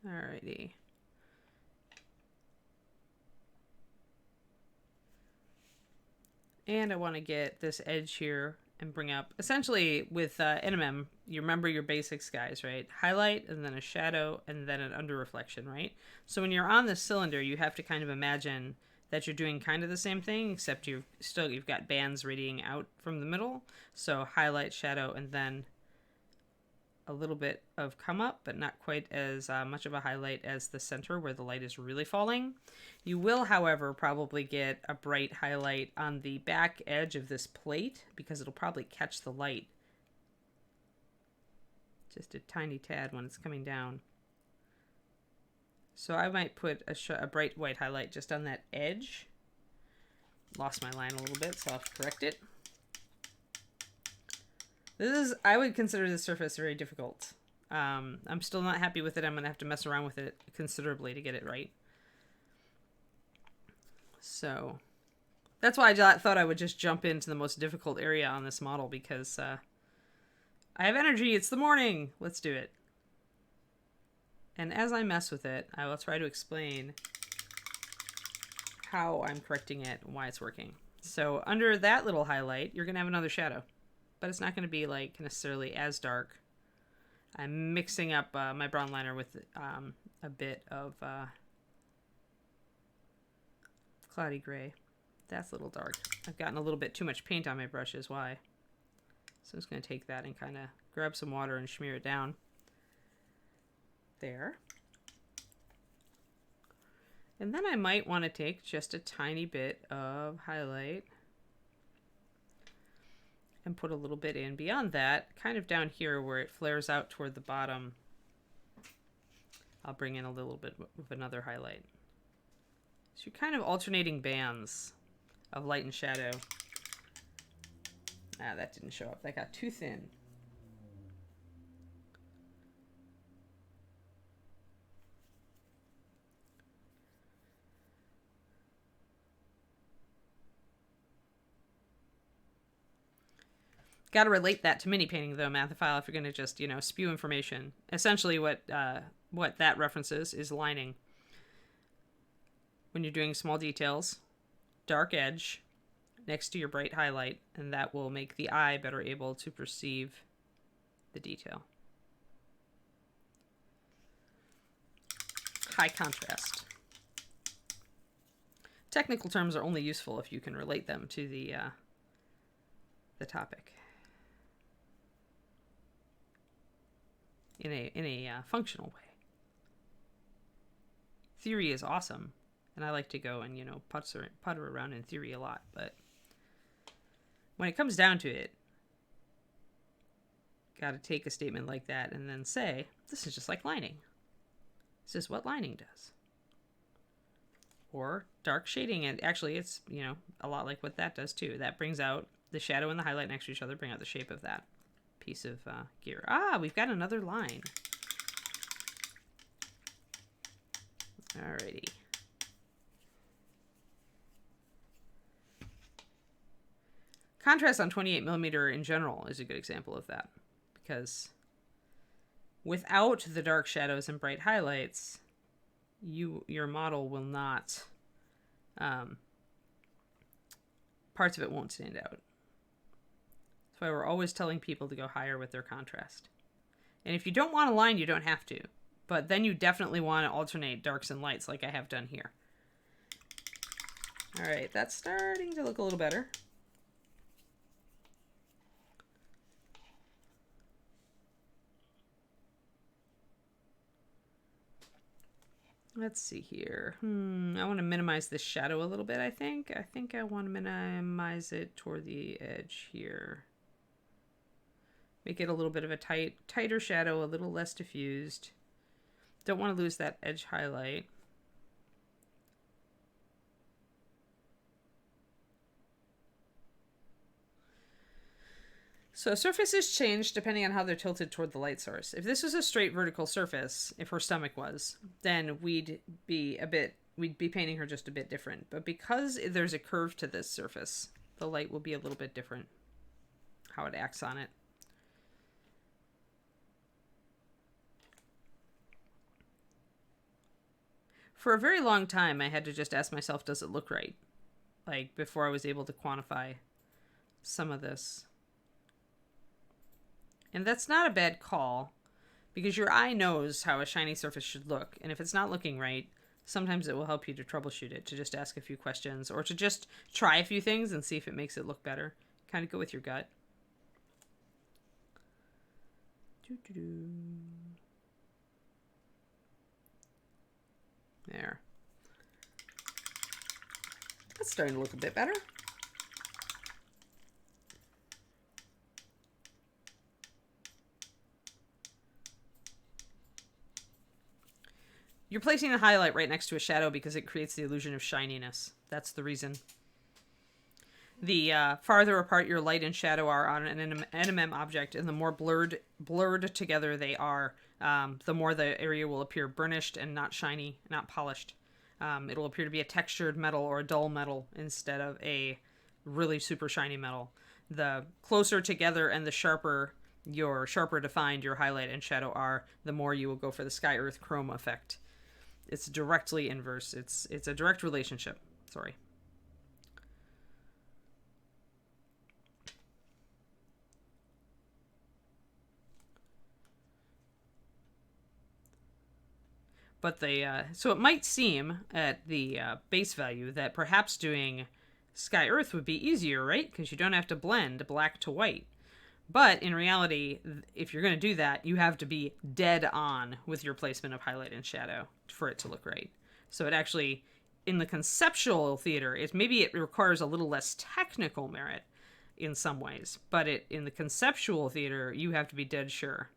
[SPEAKER 1] Alrighty. And I want to get this edge here and bring up, essentially with NMM, you remember your basics, guys, right? Highlight, and then a shadow, and then an under reflection, right? So when you're on the cylinder, you have to kind of imagine that you're doing kind of the same thing, except you've got bands radiating out from the middle. So highlight, shadow, and then a little bit of come up, but not quite as much of a highlight as the center where the light is really falling. You will, however, probably get a bright highlight on the back edge of this plate because it'll probably catch the light just a tiny tad when it's coming down. So I might put a bright white highlight just on that edge. Lost my line a little bit, so I'll have to correct it. I would consider this surface very difficult. I'm still not happy with it. I'm going to have to mess around with it considerably to get it right. So that's why I thought I would just jump into the most difficult area on this model because I have energy. It's the morning. Let's do it. And as I mess with it, I will try to explain how I'm correcting it and why it's working. So under that little highlight, you're going to have another shadow. But it's not going to be like necessarily as dark. I'm mixing up my brown liner with a bit of cloudy gray. That's a little dark. I've gotten a little bit too much paint on my brush is why. So I'm just going to take that and kind of grab some water and smear it down. There. And then I might want to take just a tiny bit of highlight and put a little bit in beyond that, kind of down here where it flares out toward the bottom. I'll bring in a little bit of another highlight. So you're kind of alternating bands of light and shadow. Ah, that didn't show up. That got too thin. Got to relate that to mini painting, though, Mathophile, if you're going to just, spew information. Essentially, what that references is lining. When you're doing small details, dark edge next to your bright highlight, and that will make the eye better able to perceive the detail. High contrast. Technical terms are only useful if you can relate them to the topic in a functional way. Theory is awesome, and I like to go and putter around in theory a lot, but when it comes down to it, got to take a statement like that and then say, this is just like lining. This is what lining does. Or dark shading, and actually it's, a lot like what that does too. That brings out the shadow and the highlight next to each other, bring out the shape of that piece of gear. We've got another line. Alrighty. Contrast on 28mm in general is a good example of that, because without the dark shadows and bright highlights, your model will not, parts of it won't stand out. That's why we're always telling people to go higher with their contrast. And if you don't want a line, you don't have to, but then you definitely want to alternate darks and lights like I have done here. All right, that's starting to look a little better. Let's see here. I want to minimize this shadow a little bit, I think. I want to minimize it toward the edge here. Make it a little bit of a tighter shadow, a little less diffused. Don't want to lose that edge highlight. So surfaces change depending on how they're tilted toward the light source. If this was a straight vertical surface, if her stomach was, then we'd be painting her just a bit different. But because there's a curve to this surface, the light will be a little bit different, how it acts on it. For a very long time, I had to just ask myself, does it look right? Like, before I was able to quantify some of this. And that's not a bad call, because your eye knows how a shiny surface should look. And if it's not looking right, sometimes it will help you to troubleshoot it, to just ask a few questions, or to just try a few things and see if it makes it look better. Kind of go with your gut. There. That's starting to look a bit better. You're placing a highlight right next to a shadow because it creates the illusion of shininess. That's the reason. The farther apart your light and shadow are on an NMM object, and the more blurred together they are, the more the area will appear burnished and not shiny, not polished. It'll appear to be a textured metal or a dull metal instead of a really super shiny metal. The closer together and the sharper defined your highlight and shadow are, the more you will go for the sky earth chrome effect. It's directly inverse. It's a direct relationship. Sorry. But so it might seem at the base value that perhaps doing sky earth would be easier, right? Because you don't have to blend black to white. But in reality, if you're going to do that, you have to be dead on with your placement of highlight and shadow for it to look right. So it actually, in the conceptual theater, maybe it requires a little less technical merit in some ways. But in the conceptual theater, you have to be dead sure.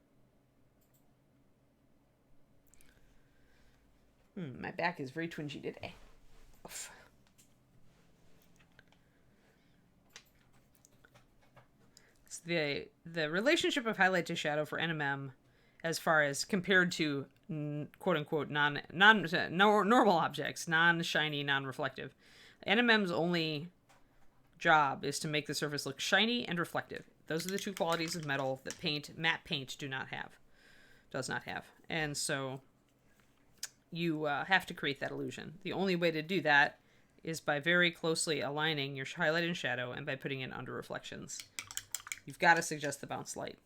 [SPEAKER 1] My back is very twingy today. Oof. The relationship of highlight to shadow for NMM, as far as compared to quote unquote normal objects, non-shiny, non-reflective. NMM's only job is to make the surface look shiny and reflective. Those are the two qualities of metal that matte paint does not have. And so you have to create that illusion. The only way to do that is by very closely aligning your highlight and shadow and by putting in under reflections. You've got to suggest the bounce light.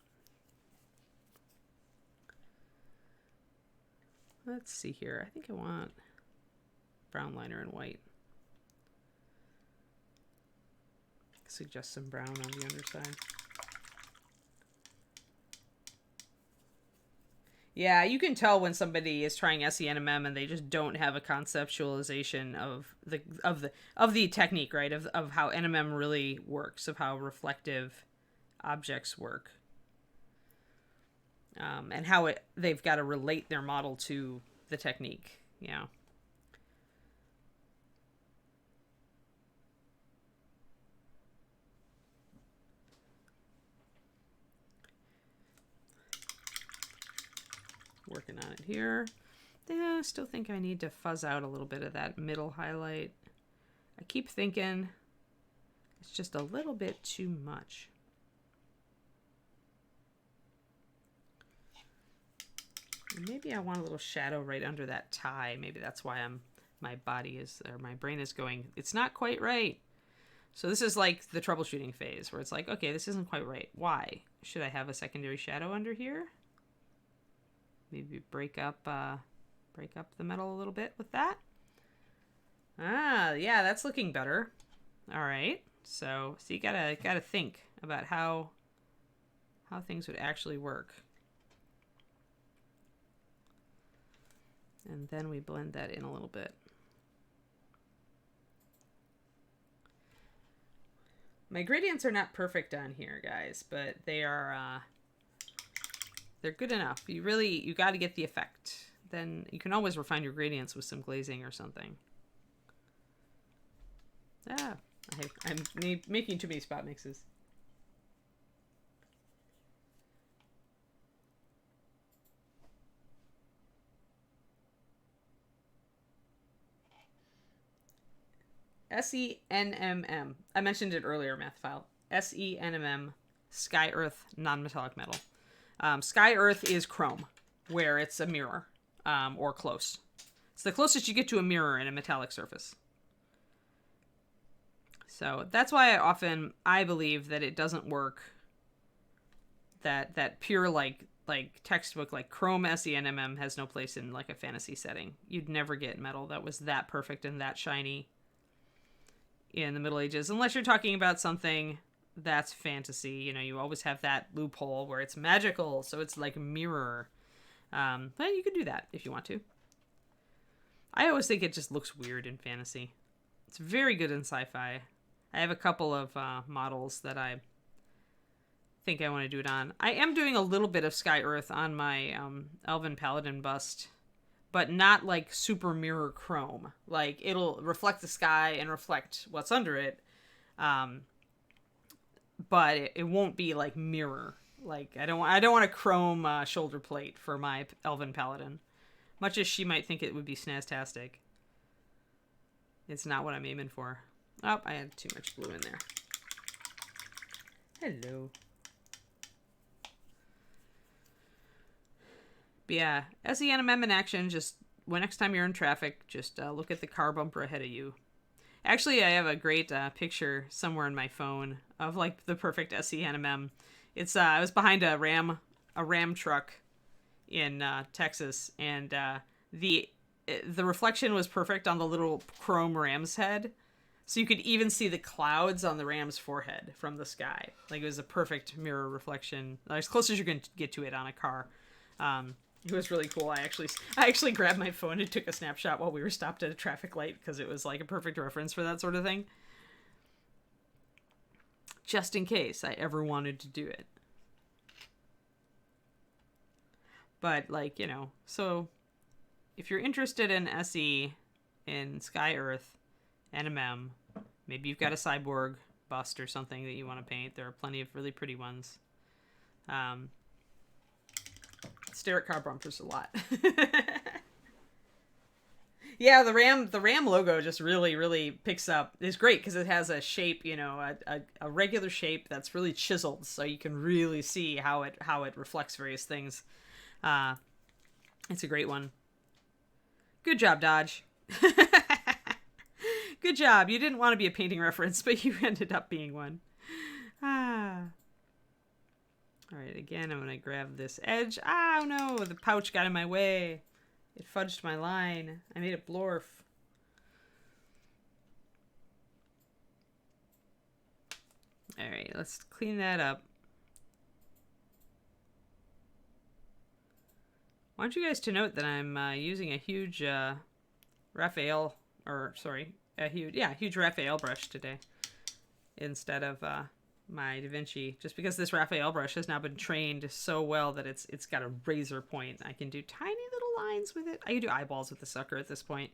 [SPEAKER 1] Let's see here. I think I want brown liner and white. Suggest some brown on the underside. Yeah, you can tell when somebody is trying SENMM and they just don't have a conceptualization of the technique, right? Of how NMM really works, of how reflective objects work. And how they've got to relate their model to the technique. Yeah. Working on it here. Yeah, I still think I need to fuzz out a little bit of that middle highlight. I keep thinking it's just a little bit too much. Maybe I want a little shadow right under that tie. Maybe that's why my brain is going, it's not quite right. So this is like the troubleshooting phase where it's like, okay, this isn't quite right. Why? Should I have a secondary shadow under here? Maybe break up the metal a little bit with that. Ah, yeah, that's looking better. All right. So you gotta think about how things would actually work. And then we blend that in a little bit. My gradients are not perfect on here, guys, but they are they're good enough. You got to get the effect. Then you can always refine your gradients with some glazing or something. Ah, I'm making too many spot mixes. SENMM. I mentioned it earlier, math file. SENMM, Sky Earth non-metallic metal. Sky Earth is chrome, where it's a mirror, or close. It's the closest you get to a mirror in a metallic surface. So that's why I believe that it doesn't work. That pure like textbook like chrome SENMM has no place in like a fantasy setting. You'd never get metal that was that perfect and that shiny in the Middle Ages, unless you're talking about something that's fantasy. You know, you always have that loophole where it's magical, so it's like a mirror. But you could do that if you want to. I always think it just looks weird in fantasy. It's very good in sci-fi. I have a couple of models that I think I want to do it on. I am doing a little bit of Sky Earth on my Elven Paladin bust, but not like super mirror chrome. Like it'll reflect the sky and reflect what's under it. But it won't be like mirror. Like I don't want a chrome shoulder plate for my Elven Paladin. Much as she might think it would be snaztastic. It's not what I'm aiming for. Oh, I had too much blue in there. Hello. But yeah, SENMM in action. Just next time you're in traffic, just look at the car bumper ahead of you. Actually, I have a great picture somewhere in my phone of like the perfect SENMM. It's I was behind a Ram truck in Texas, and the reflection was perfect on the little chrome ram's head, so you could even see the clouds on the ram's forehead from the sky. Like it was a perfect mirror reflection, as close as you're going to get to it on a car. It was really cool. I actually grabbed my phone and took a snapshot while we were stopped at a traffic light because it was like a perfect reference for that sort of thing. Just in case I ever wanted to do it. But like, you know, so if you're interested in SE, in Sky Earth, NMM, maybe you've got a cyborg bust or something that you want to paint. There are plenty of really pretty ones. Stare at car bumpers a lot. Yeah, the Ram logo just really picks up. It's great because it has a shape, a regular shape that's really chiseled, so you can really see how it reflects various things. Uh, it's a great one. Good job, Dodge. Good job. You didn't want to be a painting reference, but you ended up being one. Ah. All right, again, I'm going to grab this edge. Oh, no, the pouch got in my way. It fudged my line. I made it blorf. All right, let's clean that up. I want you guys to note that I'm using a huge Raphael, a huge Raphael brush today instead of my Da Vinci, just because this Raphael brush has now been trained so well that it's got a razor point. I can do tiny little lines with it. I can do eyeballs with the sucker at this point.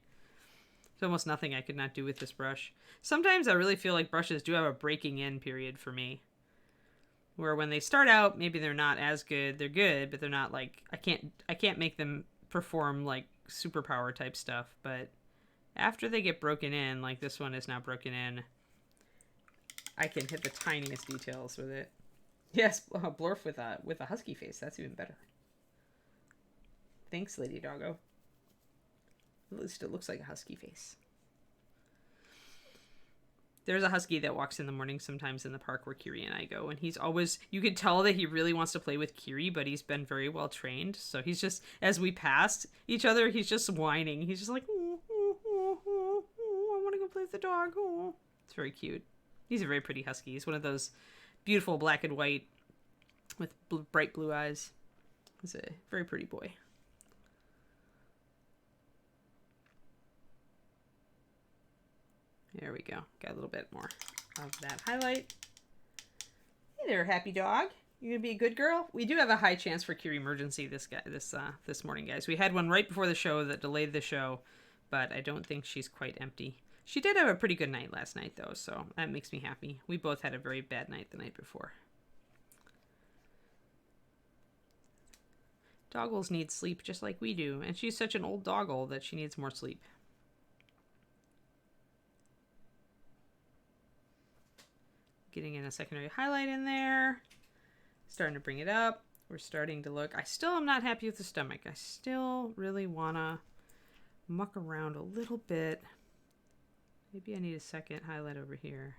[SPEAKER 1] There's almost nothing I could not do with this brush. Sometimes I really feel like brushes do have a breaking in period for me, where when they start out, maybe they're not as good. They're good, but they're not like, I can't make them perform like superpower type stuff. But after they get broken in, like this one is now broken in, I can hit the tiniest details with it. Yes, Blorf with a husky face. That's even better. Thanks, Lady Doggo. At least it looks like a husky face. There's a husky that walks in the morning sometimes in the park where Kiri and I go, and he's always, you could tell that he really wants to play with Kiri, but he's been very well trained. So he's just, as we pass each other, he's just whining. He's just like, I want to go play with the dog. Oh. It's very cute. He's a very pretty husky. He's one of those beautiful black and white with bright blue eyes. He's a very pretty boy. There we go. Got a little bit more of that highlight. Hey there, happy dog. You gonna be a good girl? We do have a high chance for Kiri emergency this morning, guys. We had one right before the show that delayed the show, but I don't think she's quite empty. She did have a pretty good night last night, though, so that makes me happy. We both had a very bad night the night before. Doggles need sleep just like we do, and she's such an old doggle that she needs more sleep. Getting in a secondary highlight in there. Starting to bring it up. We're starting to look. I still am not happy with the stomach. I still really want to muck around a little bit. Maybe I need a second highlight over here.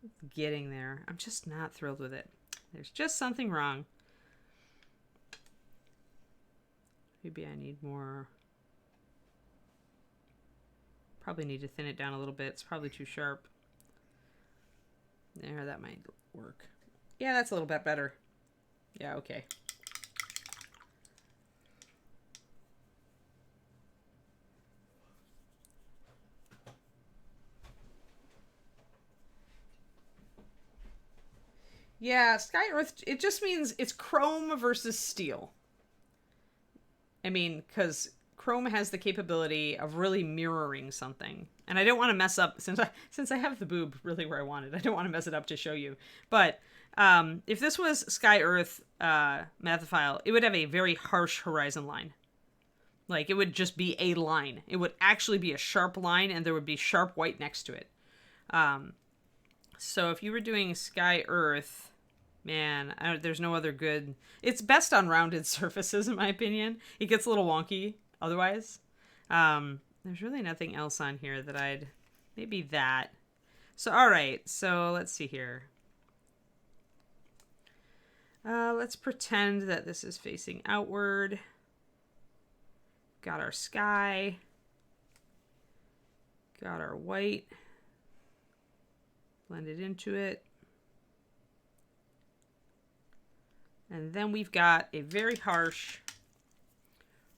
[SPEAKER 1] It's getting there. I'm just not thrilled with it. There's just something wrong. Maybe I need more. Probably need to thin it down a little bit. It's probably too sharp. There, that might work. Yeah, that's a little bit better. Yeah, okay. Yeah, Sky Earth, it just means it's chrome versus steel. I mean, because Chrome has the capability of really mirroring something. And I don't want to mess up, since I have the boob really where I want it, I don't want to mess it up to show you. But if this was Sky Earth Mathophile, it would have a very harsh horizon line. Like, it would just be a line. It would actually be a sharp line, and there would be sharp white next to it. So if you were doing Sky Earth, man, there's no other good. It's best on rounded surfaces, in my opinion. It gets a little wonky otherwise. There's really nothing else on here that I'd... Maybe that. So, alright. So, let's see here. Let's pretend that this is facing outward. Got our sky. Got our white. Blend it into it. And then we've got a very harsh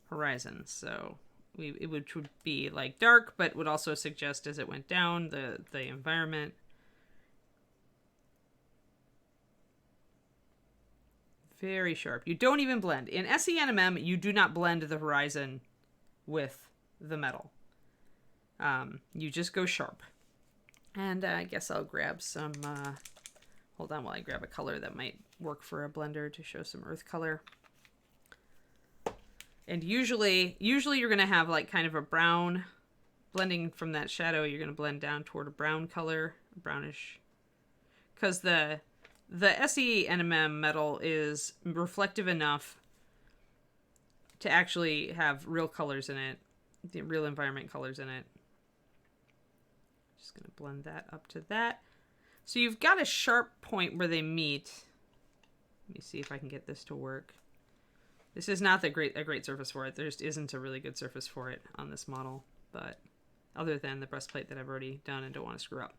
[SPEAKER 1] horizon. So it would be like dark, but would also suggest as it went down the environment. Very sharp. You don't even blend. In SENMM, you do not blend the horizon with the metal. You just go sharp. And I guess I'll grab some, hold on while I grab a color that might work for a blender to show some earth color. And usually you're going to have like kind of a brown blending from that shadow. You're going to blend down toward a brown color, brownish. Because the SE NMM metal is reflective enough to actually have real colors in it, the real environment colors in it. Just going to blend that up to that. So you've got a sharp point where they meet. Let me see if I can get this to work. This is not a great surface for it. There just isn't a really good surface for it on this model, but other than the breastplate that I've already done and don't want to screw up.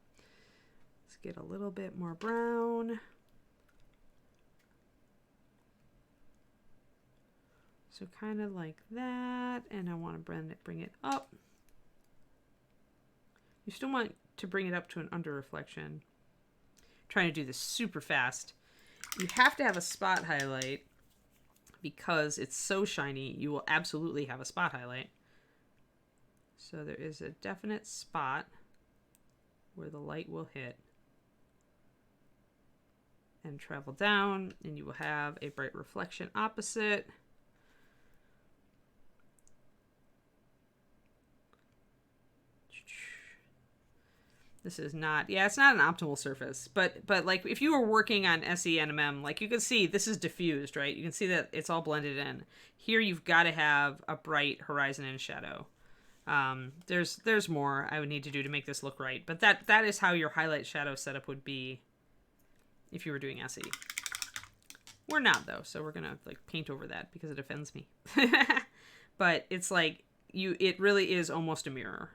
[SPEAKER 1] Let's get a little bit more brown. So kind of like that, and I want to bring it up. You still want to bring it up to an under reflection. Trying to do this super fast. You have to have a spot highlight because it's so shiny. You will absolutely have a spot highlight. So there is a definite spot where the light will hit and travel down, and you will have a bright reflection opposite. This is not, yeah, it's not an optimal surface, but like if you were working on SE NMM, like you can see this is diffused, right? You can see that it's all blended in. Here you've got to have a bright horizon and shadow. There's more I would need to do to make this look right, but that is how your highlight shadow setup would be if you were doing SE. We're not though, so we're gonna like paint over that because it offends me. But it's like it really is almost a mirror.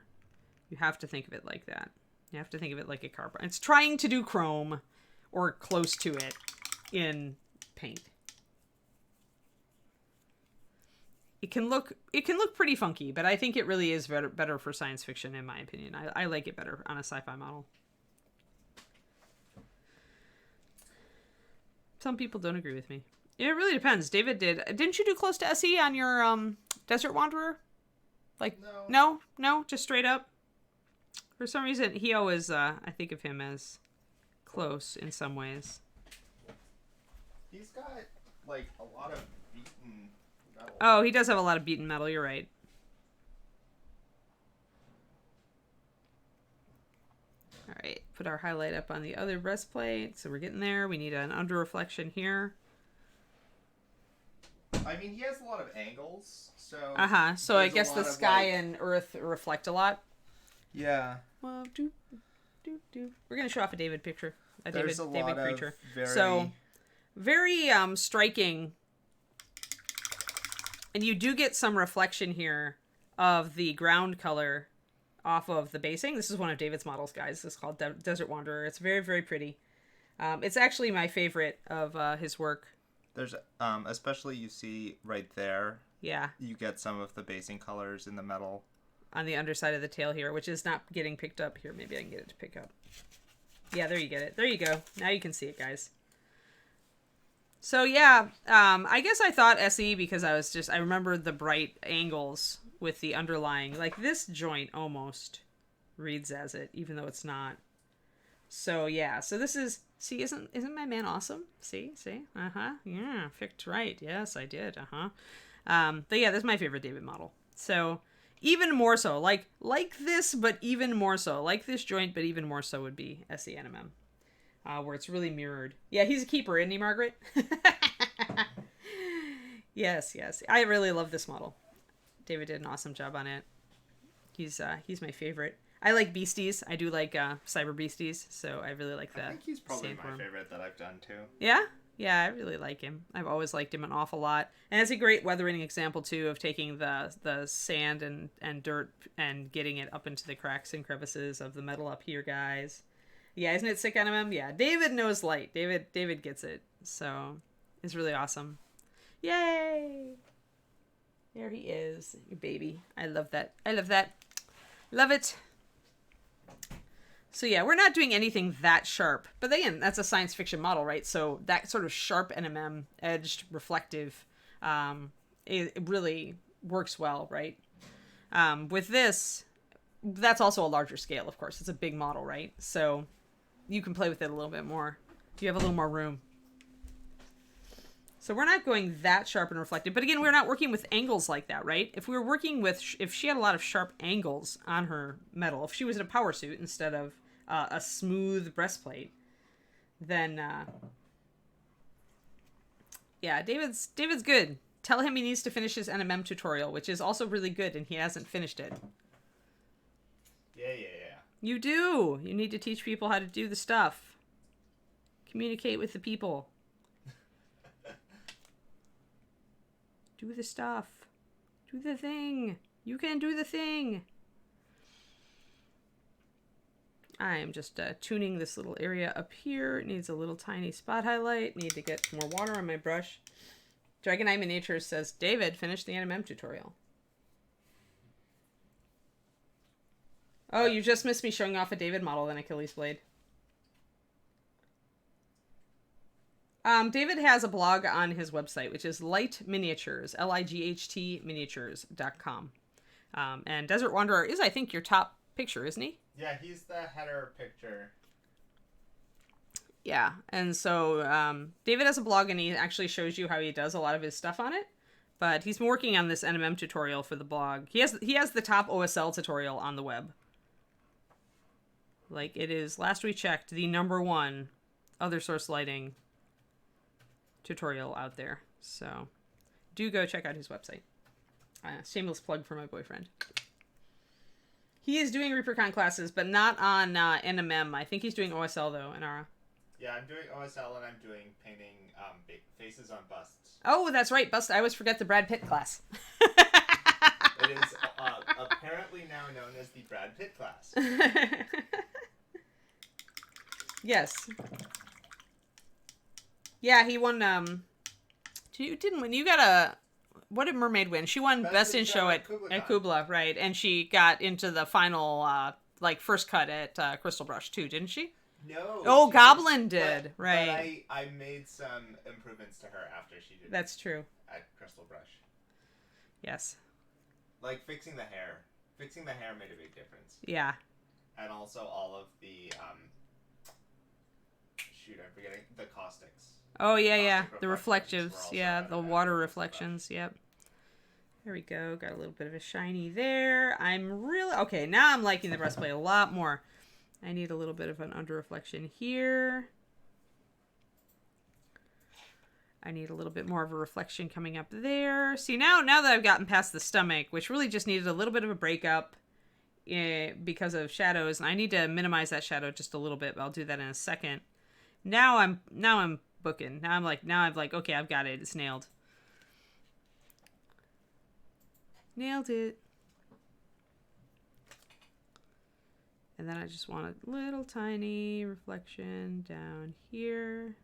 [SPEAKER 1] You have to think of it like that. You have to think of it like a carbon. It's trying to do chrome or close to it in paint. It can look pretty funky, but I think it really is better for science fiction in my opinion. I like it better on a sci-fi model. Some people don't agree with me. It really depends. David didn't you do close to SE on your Desert Wanderer? Like no, just straight up. For some reason, he always, I think of him as close in some ways.
[SPEAKER 2] He's got, like, a lot of beaten metal.
[SPEAKER 1] Oh, he does have a lot of beaten metal, you're right. Alright, put our highlight up on the other breastplate. So we're getting there. We need an under reflection here.
[SPEAKER 2] I mean, he has a lot of angles, so...
[SPEAKER 1] So I guess the sky and earth reflect a lot.
[SPEAKER 2] Yeah.
[SPEAKER 1] Well, we're gonna show off a David picture.
[SPEAKER 2] There's a David creature.
[SPEAKER 1] So very striking, and you do get some reflection here of the ground color off of the basing. This is one of David's models, guys. This is called Desert Wanderer. It's very, very pretty. It's actually my favorite of his work.
[SPEAKER 2] There's especially you see right there.
[SPEAKER 1] Yeah. You
[SPEAKER 2] get some of the basing colors in the metal.
[SPEAKER 1] On the underside of the tail here, which is not getting picked up here. Maybe I can get it to pick up. Yeah, there you get it. There you go. Now you can see it, guys. So yeah, I guess I thought SE because I remembered the bright angles with the underlying, like this joint almost reads as it, even though it's not. So yeah, so this is, see, isn't my man awesome? See? Yeah, picked right. Yes, I did. But yeah, this is my favorite David model. So even more so, like this, but even more so, like this joint, but even more so would be SE NMM, where it's really mirrored. Yeah, he's a keeper, isn't he, Margaret? Yes. I really love this model. David did an awesome job on it. He's my favorite. I like beasties. I do like cyber beasties, so I really like that.
[SPEAKER 2] I think he's probably my favorite that I've done too.
[SPEAKER 1] Yeah? Yeah, I really like him. I've always liked him an awful lot. And it's a great weathering example, too, of taking the sand and dirt and getting it up into the cracks and crevices of the metal up here, guys. Yeah, isn't it sick on him? Yeah, David knows light. David gets it. So, it's really awesome. Yay! There he is, your baby. I love that. Love it. So yeah, we're not doing anything that sharp, but again, that's a science fiction model, right? So that sort of sharp NMM, edged, reflective, it really works well, right? With this, that's also a larger scale, of course. It's a big model, right? So you can play with it a little bit more. You have a little more room. So we're not going that sharp and reflective. But again, we're not working with angles like that, right? If we were working with, if she had a lot of sharp angles on her metal, if she was in a power suit instead of a smooth breastplate, then, yeah, David's good. Tell him he needs to finish his NMM tutorial, which is also really good, and he hasn't finished it.
[SPEAKER 2] Yeah.
[SPEAKER 1] You do. You need to teach people how to do the stuff. Communicate with the people. Do the stuff. Do the thing. You can do the thing. I am just tuning this little area up here. It needs a little tiny spot highlight. Need to get some more water on my brush. Dragon Eye Miniatures says, David, finish the NMM tutorial. Oh, you just missed me showing off a David model and Achilles blade. David has a blog on his website, which is Light Miniatures, L-I-G-H-T Miniatures.com. And Desert Wanderer is, I think, your top picture, isn't he?
[SPEAKER 2] Yeah, he's the header picture.
[SPEAKER 1] Yeah, and so David has a blog, and he actually shows you how he does a lot of his stuff on it. But he's been working on this NMM tutorial for the blog. He has the top OSL tutorial on the web. Like, it is, last we checked, the #1 other source lighting tutorial out there. So do go check out his website. Shameless plug for my boyfriend. He is doing ReaperCon classes, but not on NMM. I think he's doing OSL, though, Inara.
[SPEAKER 2] Yeah, I'm doing OSL, and I'm doing painting faces on busts.
[SPEAKER 1] Oh, that's right. Bust. I always forget the Brad Pitt class.
[SPEAKER 2] It is apparently now known as the Brad Pitt class.
[SPEAKER 1] Yes. Yeah, he won, you didn't win. You got a, what did Mermaid win? She won Best in Show at Kubla, right? And she got into the final, first cut at Crystal Brush, too, didn't she?
[SPEAKER 2] No.
[SPEAKER 1] Oh, Goblin did, right.
[SPEAKER 2] But I made some improvements to her after she did.
[SPEAKER 1] That's true.
[SPEAKER 2] At Crystal Brush.
[SPEAKER 1] Yes.
[SPEAKER 2] Like, fixing the hair. Fixing the hair made a big difference.
[SPEAKER 1] Yeah.
[SPEAKER 2] And also all of the, I'm forgetting, the caustics.
[SPEAKER 1] Oh, yeah. The reflectives. Yeah, the water reflections. Yep. There we go. Got a little bit of a shiny there. Okay, now I'm liking the breastplate a lot more. I need a little bit of an under reflection here. I need a little bit more of a reflection coming up there. See, now that I've gotten past the stomach, which really just needed a little bit of a breakup because of shadows, and I need to minimize that shadow just a little bit, but I'll do that in a second. Now I'm booking. Now I'm like, okay, I've got it. It's nailed. Nailed it. And then I just want a little tiny reflection down here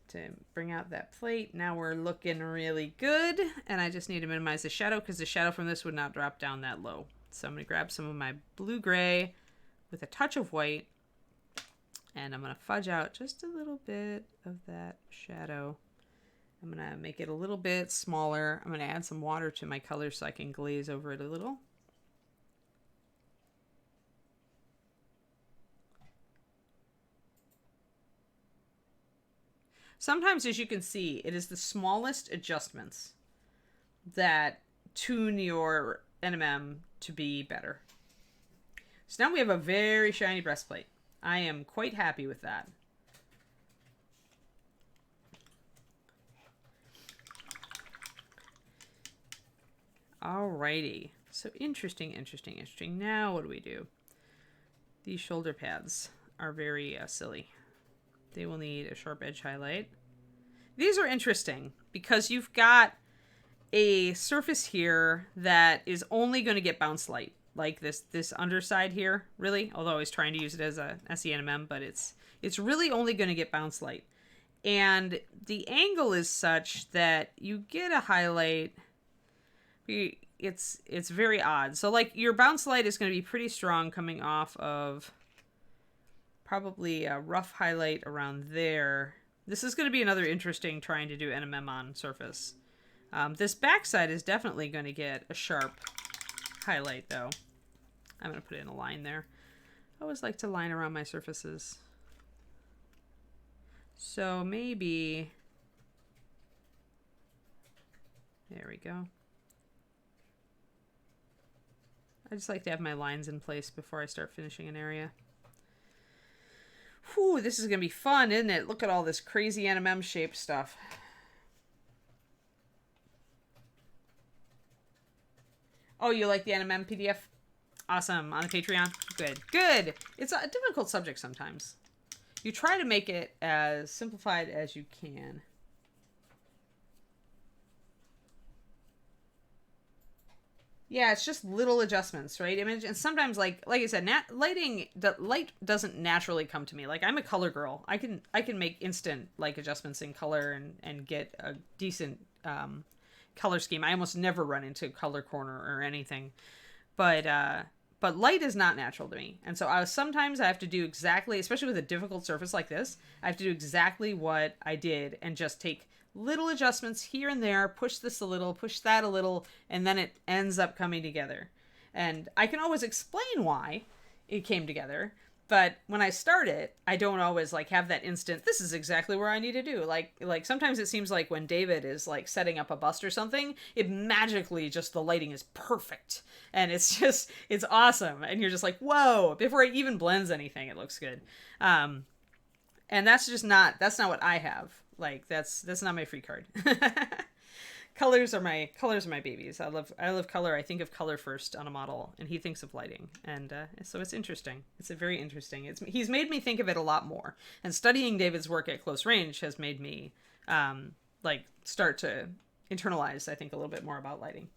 [SPEAKER 1] to bring out that plate. Now we're looking really good. And I just need to minimize the shadow because the shadow from this would not drop down that low. So I'm going to grab some of my blue-gray with a touch of white. And I'm going to fudge out just a little bit of that shadow. I'm going to make it a little bit smaller. I'm going to add some water to my color so I can glaze over it a little. Sometimes, as you can see, it is the smallest adjustments that tune your NMM to be better. So now we have a very shiny breastplate. I am quite happy with that. Alrighty. So interesting. Now what do we do? These shoulder pads are very silly. They will need a sharp edge highlight. These are interesting because you've got a surface here that is only going to get bounce light, like this underside here, really. Although I was trying to use it as a SENMM, but it's really only going to get bounce light. And the angle is such that you get a highlight. It's very odd. So like your bounce light is going to be pretty strong coming off of probably a rough highlight around there. This is going to be another interesting trying to do NMM on surface. This backside is definitely going to get a sharp highlight though. I'm going to put in a line there. I always like to line around my surfaces. So maybe... There we go. I just like to have my lines in place before I start finishing an area. Whew, this is going to be fun, isn't it? Look at all this crazy NMM shaped stuff. Oh, you like the NMM PDF? Awesome. On the Patreon? Good. Good. It's a difficult subject sometimes. You try to make it as simplified as you can. Yeah, it's just little adjustments, right? I mean, and sometimes, like I said, light doesn't naturally come to me. Like, I'm a color girl. I can make instant like adjustments in color and get a decent color scheme. I almost never run into color corner or anything, but light is not natural to me, and so sometimes I have to do exactly, especially with a difficult surface like this, I have to do exactly what I did and just take little adjustments here and there, push this a little, push that a little, and then it ends up coming together. And I can always explain why it came together, but when I start it, I don't always like have that instant, this is exactly where I need to do. Like sometimes it seems like when David is like setting up a bust or something, it magically just, the lighting is perfect. And it's awesome. And you're just like, whoa, before it even blends anything, it looks good. And that's not what I have. Like that's not my free card. Colors are my babies. I love color. I think of color first on a model, and he thinks of lighting, and so it's interesting. It's very interesting. He's made me think of it a lot more, and studying David's work at close range has made me like start to internalize, I think, a little bit more about lighting.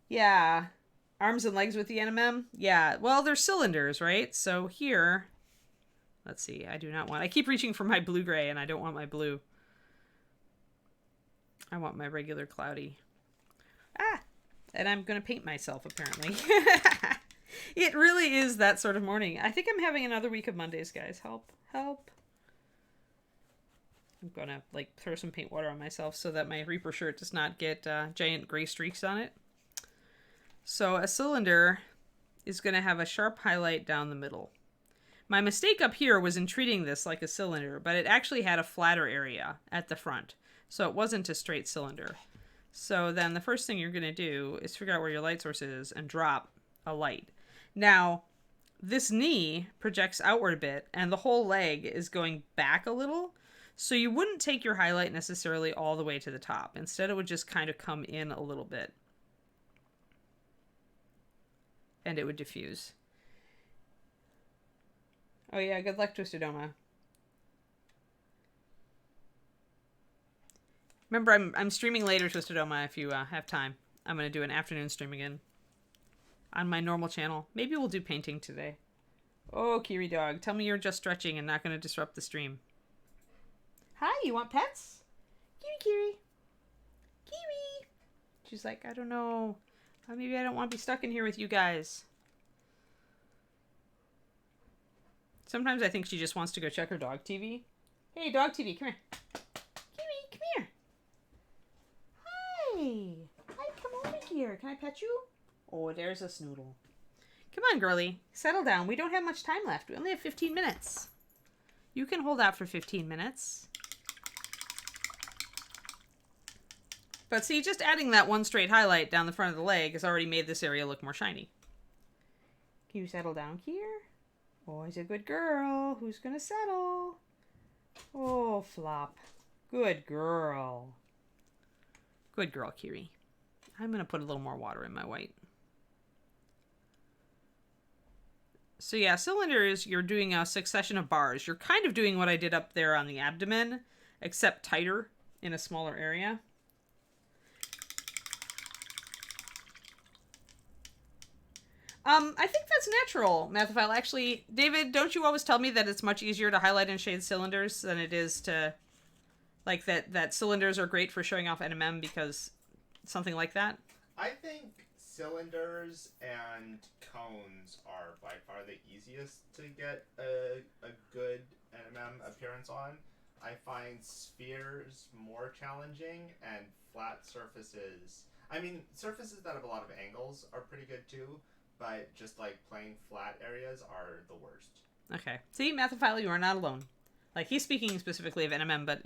[SPEAKER 1] Yeah, arms and legs with the NMM. Yeah, well, they're cylinders, right? So here. Let's see, I keep reaching for my blue-gray, and I don't want my blue. I want my regular cloudy. Ah! And I'm going to paint myself, apparently. It really is that sort of morning. I think I'm having another week of Mondays, guys. Help. Help. I'm going to, like, throw some paint water on myself so that my Reaper shirt does not get giant gray streaks on it. So a cylinder is going to have a sharp highlight down the middle. My mistake up here was in treating this like a cylinder, but it actually had a flatter area at the front, so it wasn't a straight cylinder. So then the first thing you're going to do is figure out where your light source is and drop a light. Now, this knee projects outward a bit, and the whole leg is going back a little, so you wouldn't take your highlight necessarily all the way to the top. Instead, it would just kind of come in a little bit, and it would diffuse. Oh yeah, good luck, Twistedoma. Remember, I'm streaming later, Twistedoma, if you have time. I'm going to do an afternoon stream again on my normal channel. Maybe we'll do painting today. Oh, Kiri dog, tell me you're just stretching and not going to disrupt the stream. Hi, you want pets? Kiri. Kiri. She's like, I don't know. Maybe I don't want to be stuck in here with you guys. Sometimes I think she just wants to go check her dog TV. Hey, dog TV, come here. Kiwi, come here. Hi. Hi, come over here. Can I pet you? Oh, there's a snoodle. Come on, girly. Settle down. We don't have much time left. We only have 15 minutes. You can hold out for 15 minutes. But see, just adding that one straight highlight down the front of the leg has already made this area look more shiny. Can you settle down here? Boy's a good girl. Who's gonna settle? Oh, Flop. Good girl. Good girl, Kiri. I'm gonna put a little more water in my white. So yeah, cylinders, you're doing a succession of bars. You're kind of doing what I did up there on the abdomen, except tighter in a smaller area. I think that's natural, Mathophile. Actually, David, don't you always tell me that it's much easier to highlight and shade cylinders than it is to, like, that cylinders are great for showing off NMM because something like that?
[SPEAKER 2] I think cylinders and cones are by far the easiest to get a good NMM appearance on. I find spheres more challenging, and flat surfaces... I mean, surfaces that have a lot of angles are pretty good too, but just like plain flat areas are the worst.
[SPEAKER 1] Okay. See, Mathophile, you are not alone. Like, he's speaking specifically of NMM, but,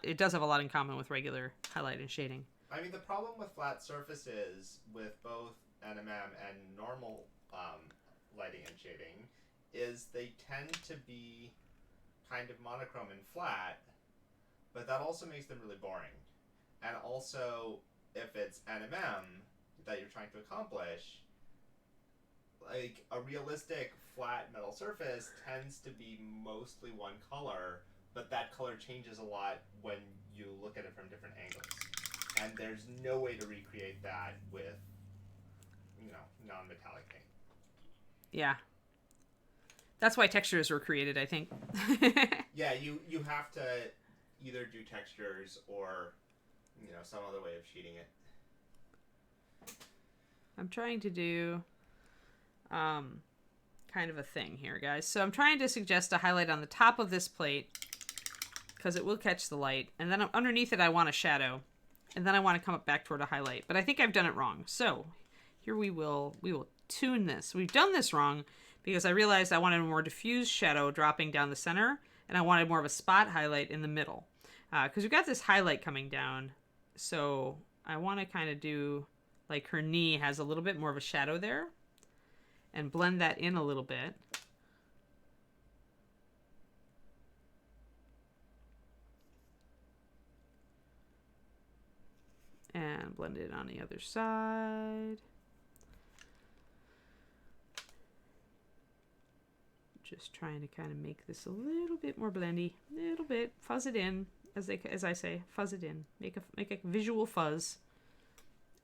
[SPEAKER 1] it does have a lot in common with regular highlight and shading.
[SPEAKER 2] I mean, the problem with flat surfaces with both NMM and normal lighting and shading is they tend to be kind of monochrome and flat, but that also makes them really boring. And also, if it's NMM that you're trying to accomplish, like a realistic flat metal surface tends to be mostly one color, but that color changes a lot when you look at it from different angles. And there's no way to recreate that with, non-metallic paint.
[SPEAKER 1] Yeah. That's why textures were created, I think.
[SPEAKER 2] Yeah, you have to either do textures or, some other way of sheeting it.
[SPEAKER 1] I'm trying to do kind of a thing here, guys. So I'm trying to suggest a highlight on the top of this plate because it will catch the light. And then underneath it, I want a shadow. And then I want to come up back toward a highlight. But I think I've done it wrong. So here we will tune this. We've done this wrong because I realized I wanted a more diffuse shadow dropping down the center. And I wanted more of a spot highlight in the middle. Because we've got this highlight coming down. So I want to kind of do like her knee has a little bit more of a shadow there. And blend that in a little bit. And blend it on the other side. Just trying to kind of make this a little bit more blendy. A little bit. Fuzz it in. As I say, fuzz it in. Make a visual fuzz.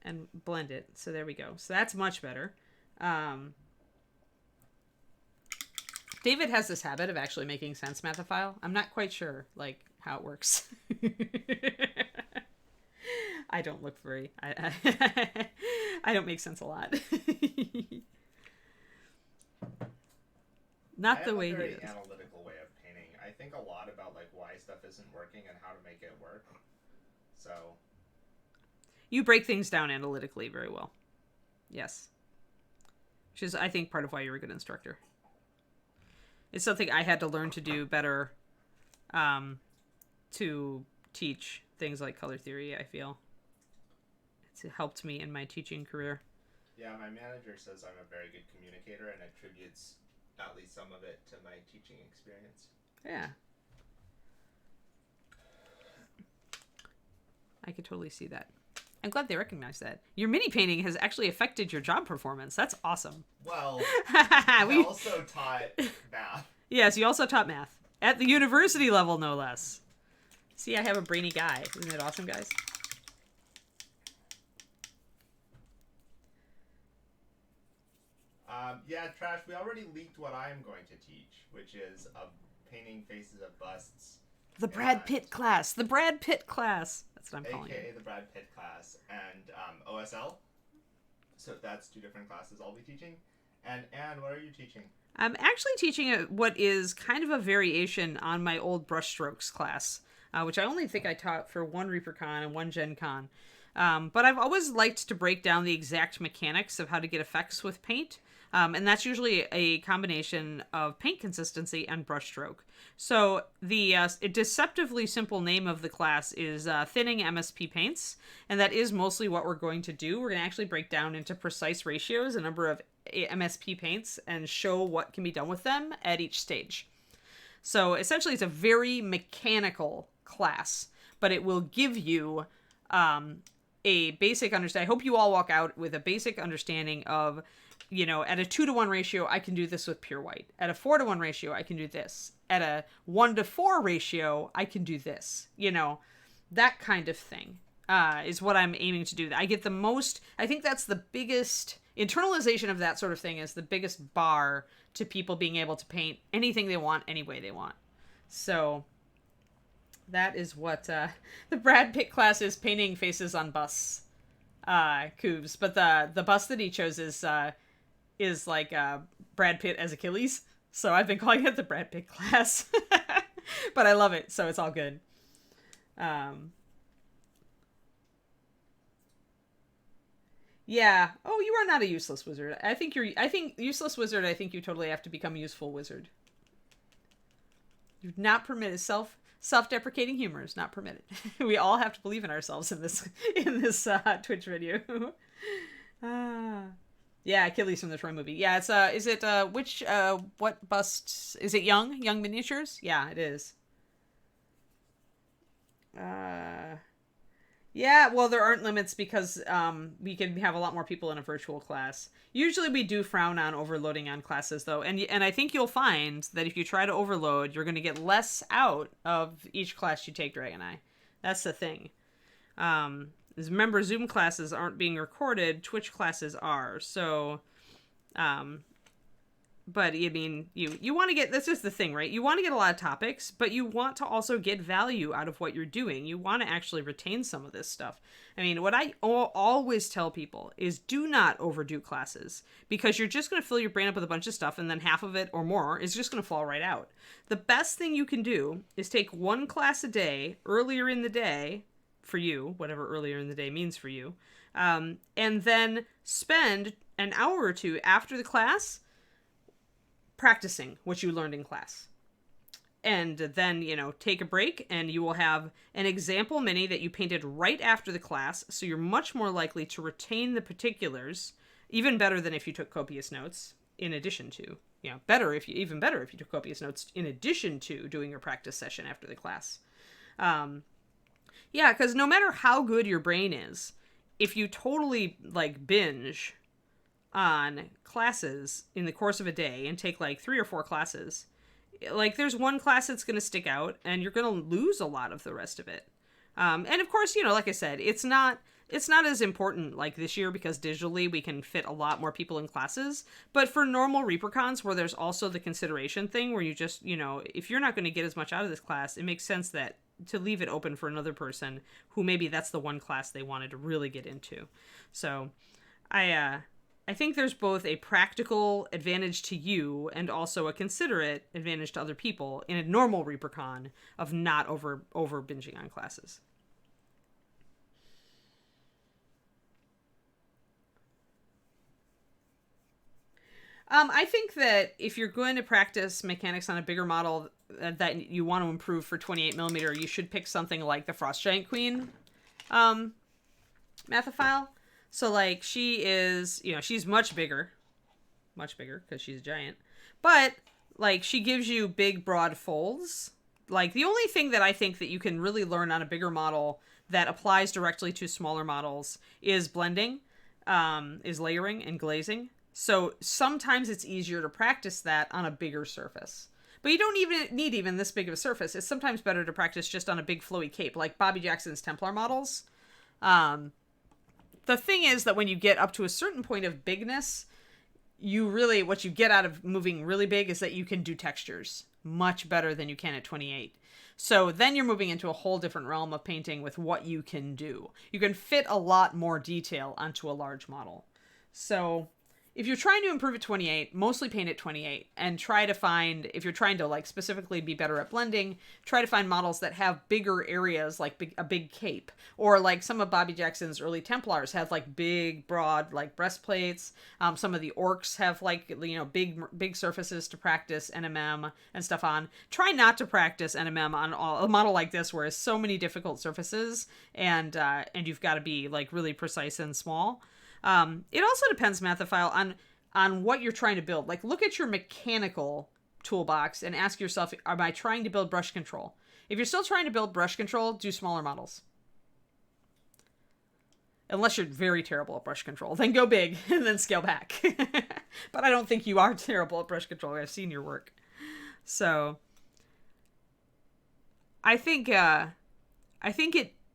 [SPEAKER 1] And blend it. So there we go. So that's much better. David has this habit of actually making sense Mathophile. I'm not quite sure, how it works. I don't look very... I don't make sense a lot. Not the way he does.
[SPEAKER 2] I have a very analytical way of painting. I think a lot about, why stuff isn't working and how to make it work. So...
[SPEAKER 1] You break things down analytically very well. Yes. Which is, I think, part of why you're a good instructor. It's something I had to learn to do better to teach things like color theory, I feel. It's helped me in my teaching career.
[SPEAKER 2] Yeah, my manager says I'm a very good communicator and attributes at least some of it to my teaching experience.
[SPEAKER 1] Yeah. I could totally see that. I'm glad they recognize that. Your mini painting has actually affected your job performance. That's awesome.
[SPEAKER 2] Well, I also taught math.
[SPEAKER 1] Yes, you also taught math. At the university level, no less. See, I have a brainy guy. Isn't that awesome, guys?
[SPEAKER 2] Yeah, Trash, we already leaked what I'm going to teach, which is painting faces of busts.
[SPEAKER 1] The Brad Pitt class. The Brad Pitt class. That's what I'm calling it.
[SPEAKER 2] AKA the Brad Pitt class. And OSL. So that's two different classes I'll be teaching. And Anne, what are you teaching? I'm
[SPEAKER 1] actually teaching what is kind of a variation on my old brushstrokes class, which I only think I taught for one ReaperCon and one Gen Con. But I've always liked to break down the exact mechanics of how to get effects with paint. And that's usually a combination of paint consistency and brushstroke. So the deceptively simple name of the class is Thinning MSP Paints. And that is mostly what we're going to do. We're going to actually break down into precise ratios a number of MSP paints and show what can be done with them at each stage. So essentially it's a very mechanical class, but it will give you a basic understanding. I hope you all walk out with a basic understanding of, at a 2-to-1 ratio, I can do this with pure white. At a 4-to-1 ratio, I can do this. At a 1-to-4 ratio, I can do this. That kind of thing is what I'm aiming to do. I get the most, I think that's the biggest, internalization of that sort of thing is the biggest bar to people being able to paint anything they want, any way they want. So that is what the Brad Pitt class is, painting faces on busts, Coobs. But the bust that he chose is like Brad Pitt as Achilles. So I've been calling it the Brad Pitt class. But I love it, so it's all good. Yeah. Oh, you are not a useless wizard. I think useless wizard, I think you totally have to become useful wizard. Not permitted. Self-deprecating humor is not permitted. We all have to believe in ourselves in this Twitch video. Yeah, Achilles from the Troy movie. Yeah, it's is it what bust is it? Young Miniatures? Yeah, it is. Yeah, well, there aren't limits because we can have a lot more people in a virtual class. Usually we do frown on overloading on classes, though. And I think you'll find that if you try to overload, you're going to get less out of each class you take, Dragon Eye. That's the thing. Remember, Zoom classes aren't being recorded. Twitch classes are. So, but I mean, you want to get, this is the thing, right? You want to get a lot of topics, but you want to also get value out of what you're doing. You want to actually retain some of this stuff. I mean, what I always tell people is do not overdo classes, because you're just going to fill your brain up with a bunch of stuff, and then half of it or more is just going to fall right out. The best thing you can do is take one class a day earlier in the day for you, whatever earlier in the day means for you, and then spend an hour or two after the class practicing what you learned in class. And then, take a break, and you will have an example mini that you painted right after the class, so you're much more likely to retain the particulars, even better than if you took copious notes, in addition to, even better if you took copious notes in addition to doing your practice session after the class. Yeah, because no matter how good your brain is, if you totally, binge on classes in the course of a day and take 3 or 4 classes, there's one class that's going to stick out and you're going to lose a lot of the rest of it. And of course, like I said, it's not as important like this year because digitally we can fit a lot more people in classes. But for normal ReaperCons, where there's also the consideration thing where you just, if you're not going to get as much out of this class, it makes sense that to leave it open for another person who maybe that's the one class they wanted to really get into. So I think there's both a practical advantage to you and also a considerate advantage to other people in a normal ReaperCon of not over binging on classes. I think that if you're going to practice mechanics on a bigger model that you want to improve for 28mm, you should pick something like the Frost Giant Queen Mathophile. So, she is, she's much bigger because she's a giant. But, she gives you big, broad folds. The only thing that I think that you can really learn on a bigger model that applies directly to smaller models is blending, is layering and glazing. So sometimes it's easier to practice that on a bigger surface. But you don't even need this big of a surface. It's sometimes better to practice just on a big flowy cape, like Bobby Jackson's Templar models. The thing is that when you get up to a certain point of bigness, what you get out of moving really big is that you can do textures much better than you can at 28. So then you're moving into a whole different realm of painting with what you can do. You can fit a lot more detail onto a large model. So if you're trying to improve at 28, mostly paint at 28 and try to find, if you're trying to specifically be better at blending, try to find models that have bigger areas, a big cape, or some of Bobby Jackson's early Templars have big, broad, breastplates. Some of the orcs have big surfaces to practice NMM and stuff on. Try not to practice NMM on a model like this where it's so many difficult surfaces and you've got to be really precise and small. It also depends, Mathophile, on what you're trying to build. Look at your mechanical toolbox and ask yourself, am I trying to build brush control? If you're still trying to build brush control, do smaller models. Unless you're very terrible at brush control, then go big and then scale back. But I don't think you are terrible at brush control. I've seen your work. So I think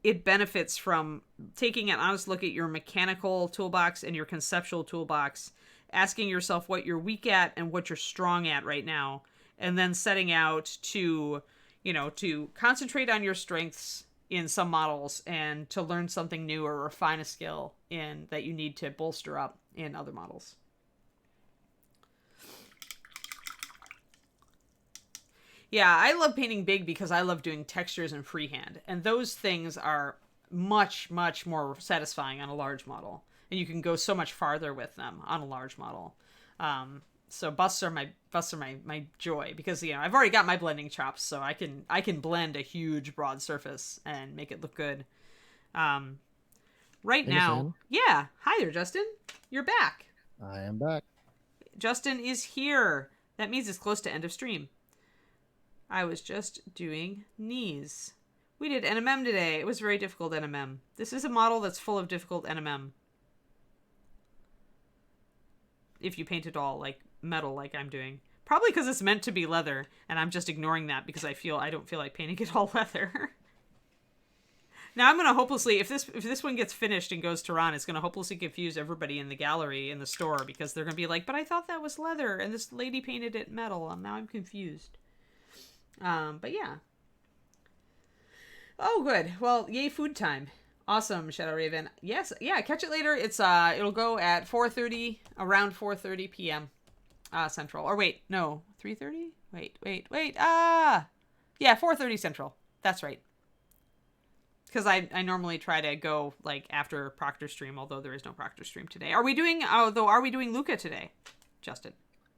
[SPEAKER 1] it benefits from taking an honest look at your mechanical toolbox and your conceptual toolbox, asking yourself what you're weak at and what you're strong at right now, and then setting out to concentrate on your strengths in some models and to learn something new or refine a skill that you need to bolster up in other models. Yeah, I love painting big because I love doing textures and freehand. And those things are much, much more satisfying on a large model. And you can go so much farther with them on a large model. So busts are my joy because I've already got my blending chops, so I can blend a huge broad surface and make it look good. Um, right
[SPEAKER 3] I guess I
[SPEAKER 1] now,
[SPEAKER 3] am.
[SPEAKER 1] yeah. Hi there, Justin. You're back.
[SPEAKER 3] I am back.
[SPEAKER 1] Justin is here. That means it's close to end of stream. I was just doing knees. We did NMM today. It was very difficult NMM. This is a model that's full of difficult NMM. If you paint it all like metal like I'm doing. Probably because it's meant to be leather, and I'm just ignoring that because I don't feel like painting it all leather. Now I'm gonna hopelessly, if this one gets finished and goes to Ron, it's gonna hopelessly confuse everybody in the gallery in the store because they're gonna be like, but I thought that was leather and this lady painted it metal and now I'm confused. But yeah. Oh, good. Well, yay food time. Awesome, Shadow Raven. Yes, yeah. Catch it later. It'll go at 4:30, around 4:30 p.m. Central. Or wait, no, 3:30. Wait. Yeah, 4:30 Central. That's right. Because I normally try to go like after Proctor stream, although there is no Proctor stream today. Are we doing Luca today, Justin?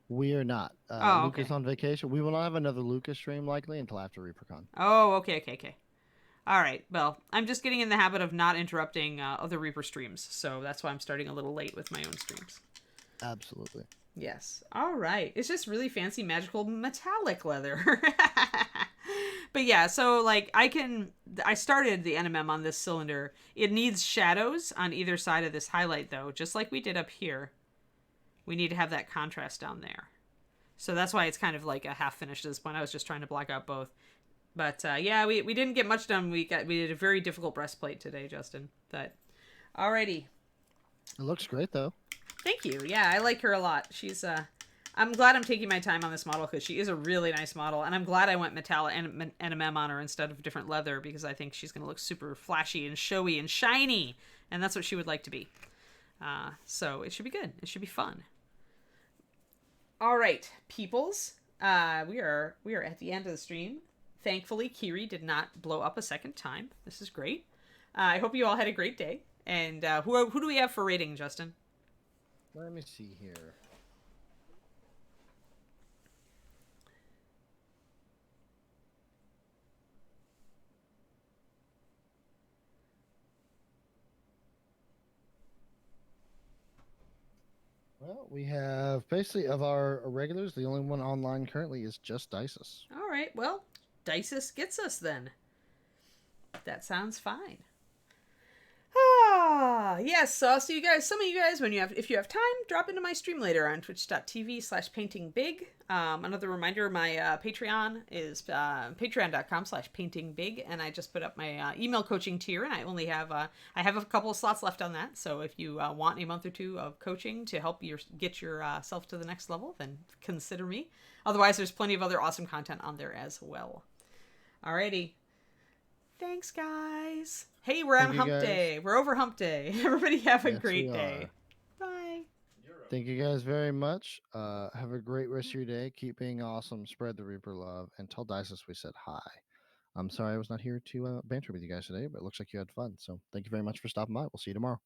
[SPEAKER 3] We are not.
[SPEAKER 1] Oh,
[SPEAKER 3] Lucas
[SPEAKER 1] okay.
[SPEAKER 3] on vacation. We will not have another Lucas stream likely until after ReaperCon.
[SPEAKER 1] Oh, okay. All right. Well, I'm just getting in the habit of not interrupting other Reaper streams, so that's why I'm starting a little late with my own streams.
[SPEAKER 3] Absolutely.
[SPEAKER 1] Yes. All right. It's just really fancy, magical, metallic leather. But yeah, so like I started the NMM on this cylinder. It needs shadows on either side of this highlight though, just like we did up here. We need to have that contrast down there. So that's why it's kind of like a half finished at this point. I was just trying to black out both. But yeah, we didn't get much done. We did a very difficult breastplate today, Justin. But alrighty.
[SPEAKER 3] It looks great though.
[SPEAKER 1] Thank you. Yeah, I like her a lot. I'm glad I'm taking my time on this model because she is a really nice model, and I'm glad I went metallic and NMM on her instead of different leather because I think she's going to look super flashy and showy and shiny, and that's what she would like to be. So it should be good. It should be fun. All right, peoples. We are at the end of the stream. Thankfully, Kiri did not blow up a second time. This is great. I hope you all had a great day. And who do we have for rating, Justin?
[SPEAKER 3] Let me see here. Well, we have basically of our regulars, the only one online currently is just Dices.
[SPEAKER 1] All right, well, Dices gets us then. That sounds fine. Yes, so I'll see you guys, some of you guys, if you have time, drop into my stream later on twitch.tv/paintingbig. Another reminder, my Patreon is patreon.com/paintingbig, and I just put up my email coaching tier, and I have a couple of slots left on that, so if you want a month or two of coaching to help get yourself to the next level, then consider me. Otherwise, there's plenty of other awesome content on there as well. Alrighty. Thanks, guys. Hey, we're on hump day. We're over hump day. Everybody have a great day. Bye.
[SPEAKER 3] Thank you guys very much. Have a great rest of your day. Keep being awesome. Spread the Reaper love. And tell Dices we said hi. I'm sorry I was not here to banter with you guys today, but it looks like you had fun. So thank you very much for stopping by. We'll see you tomorrow.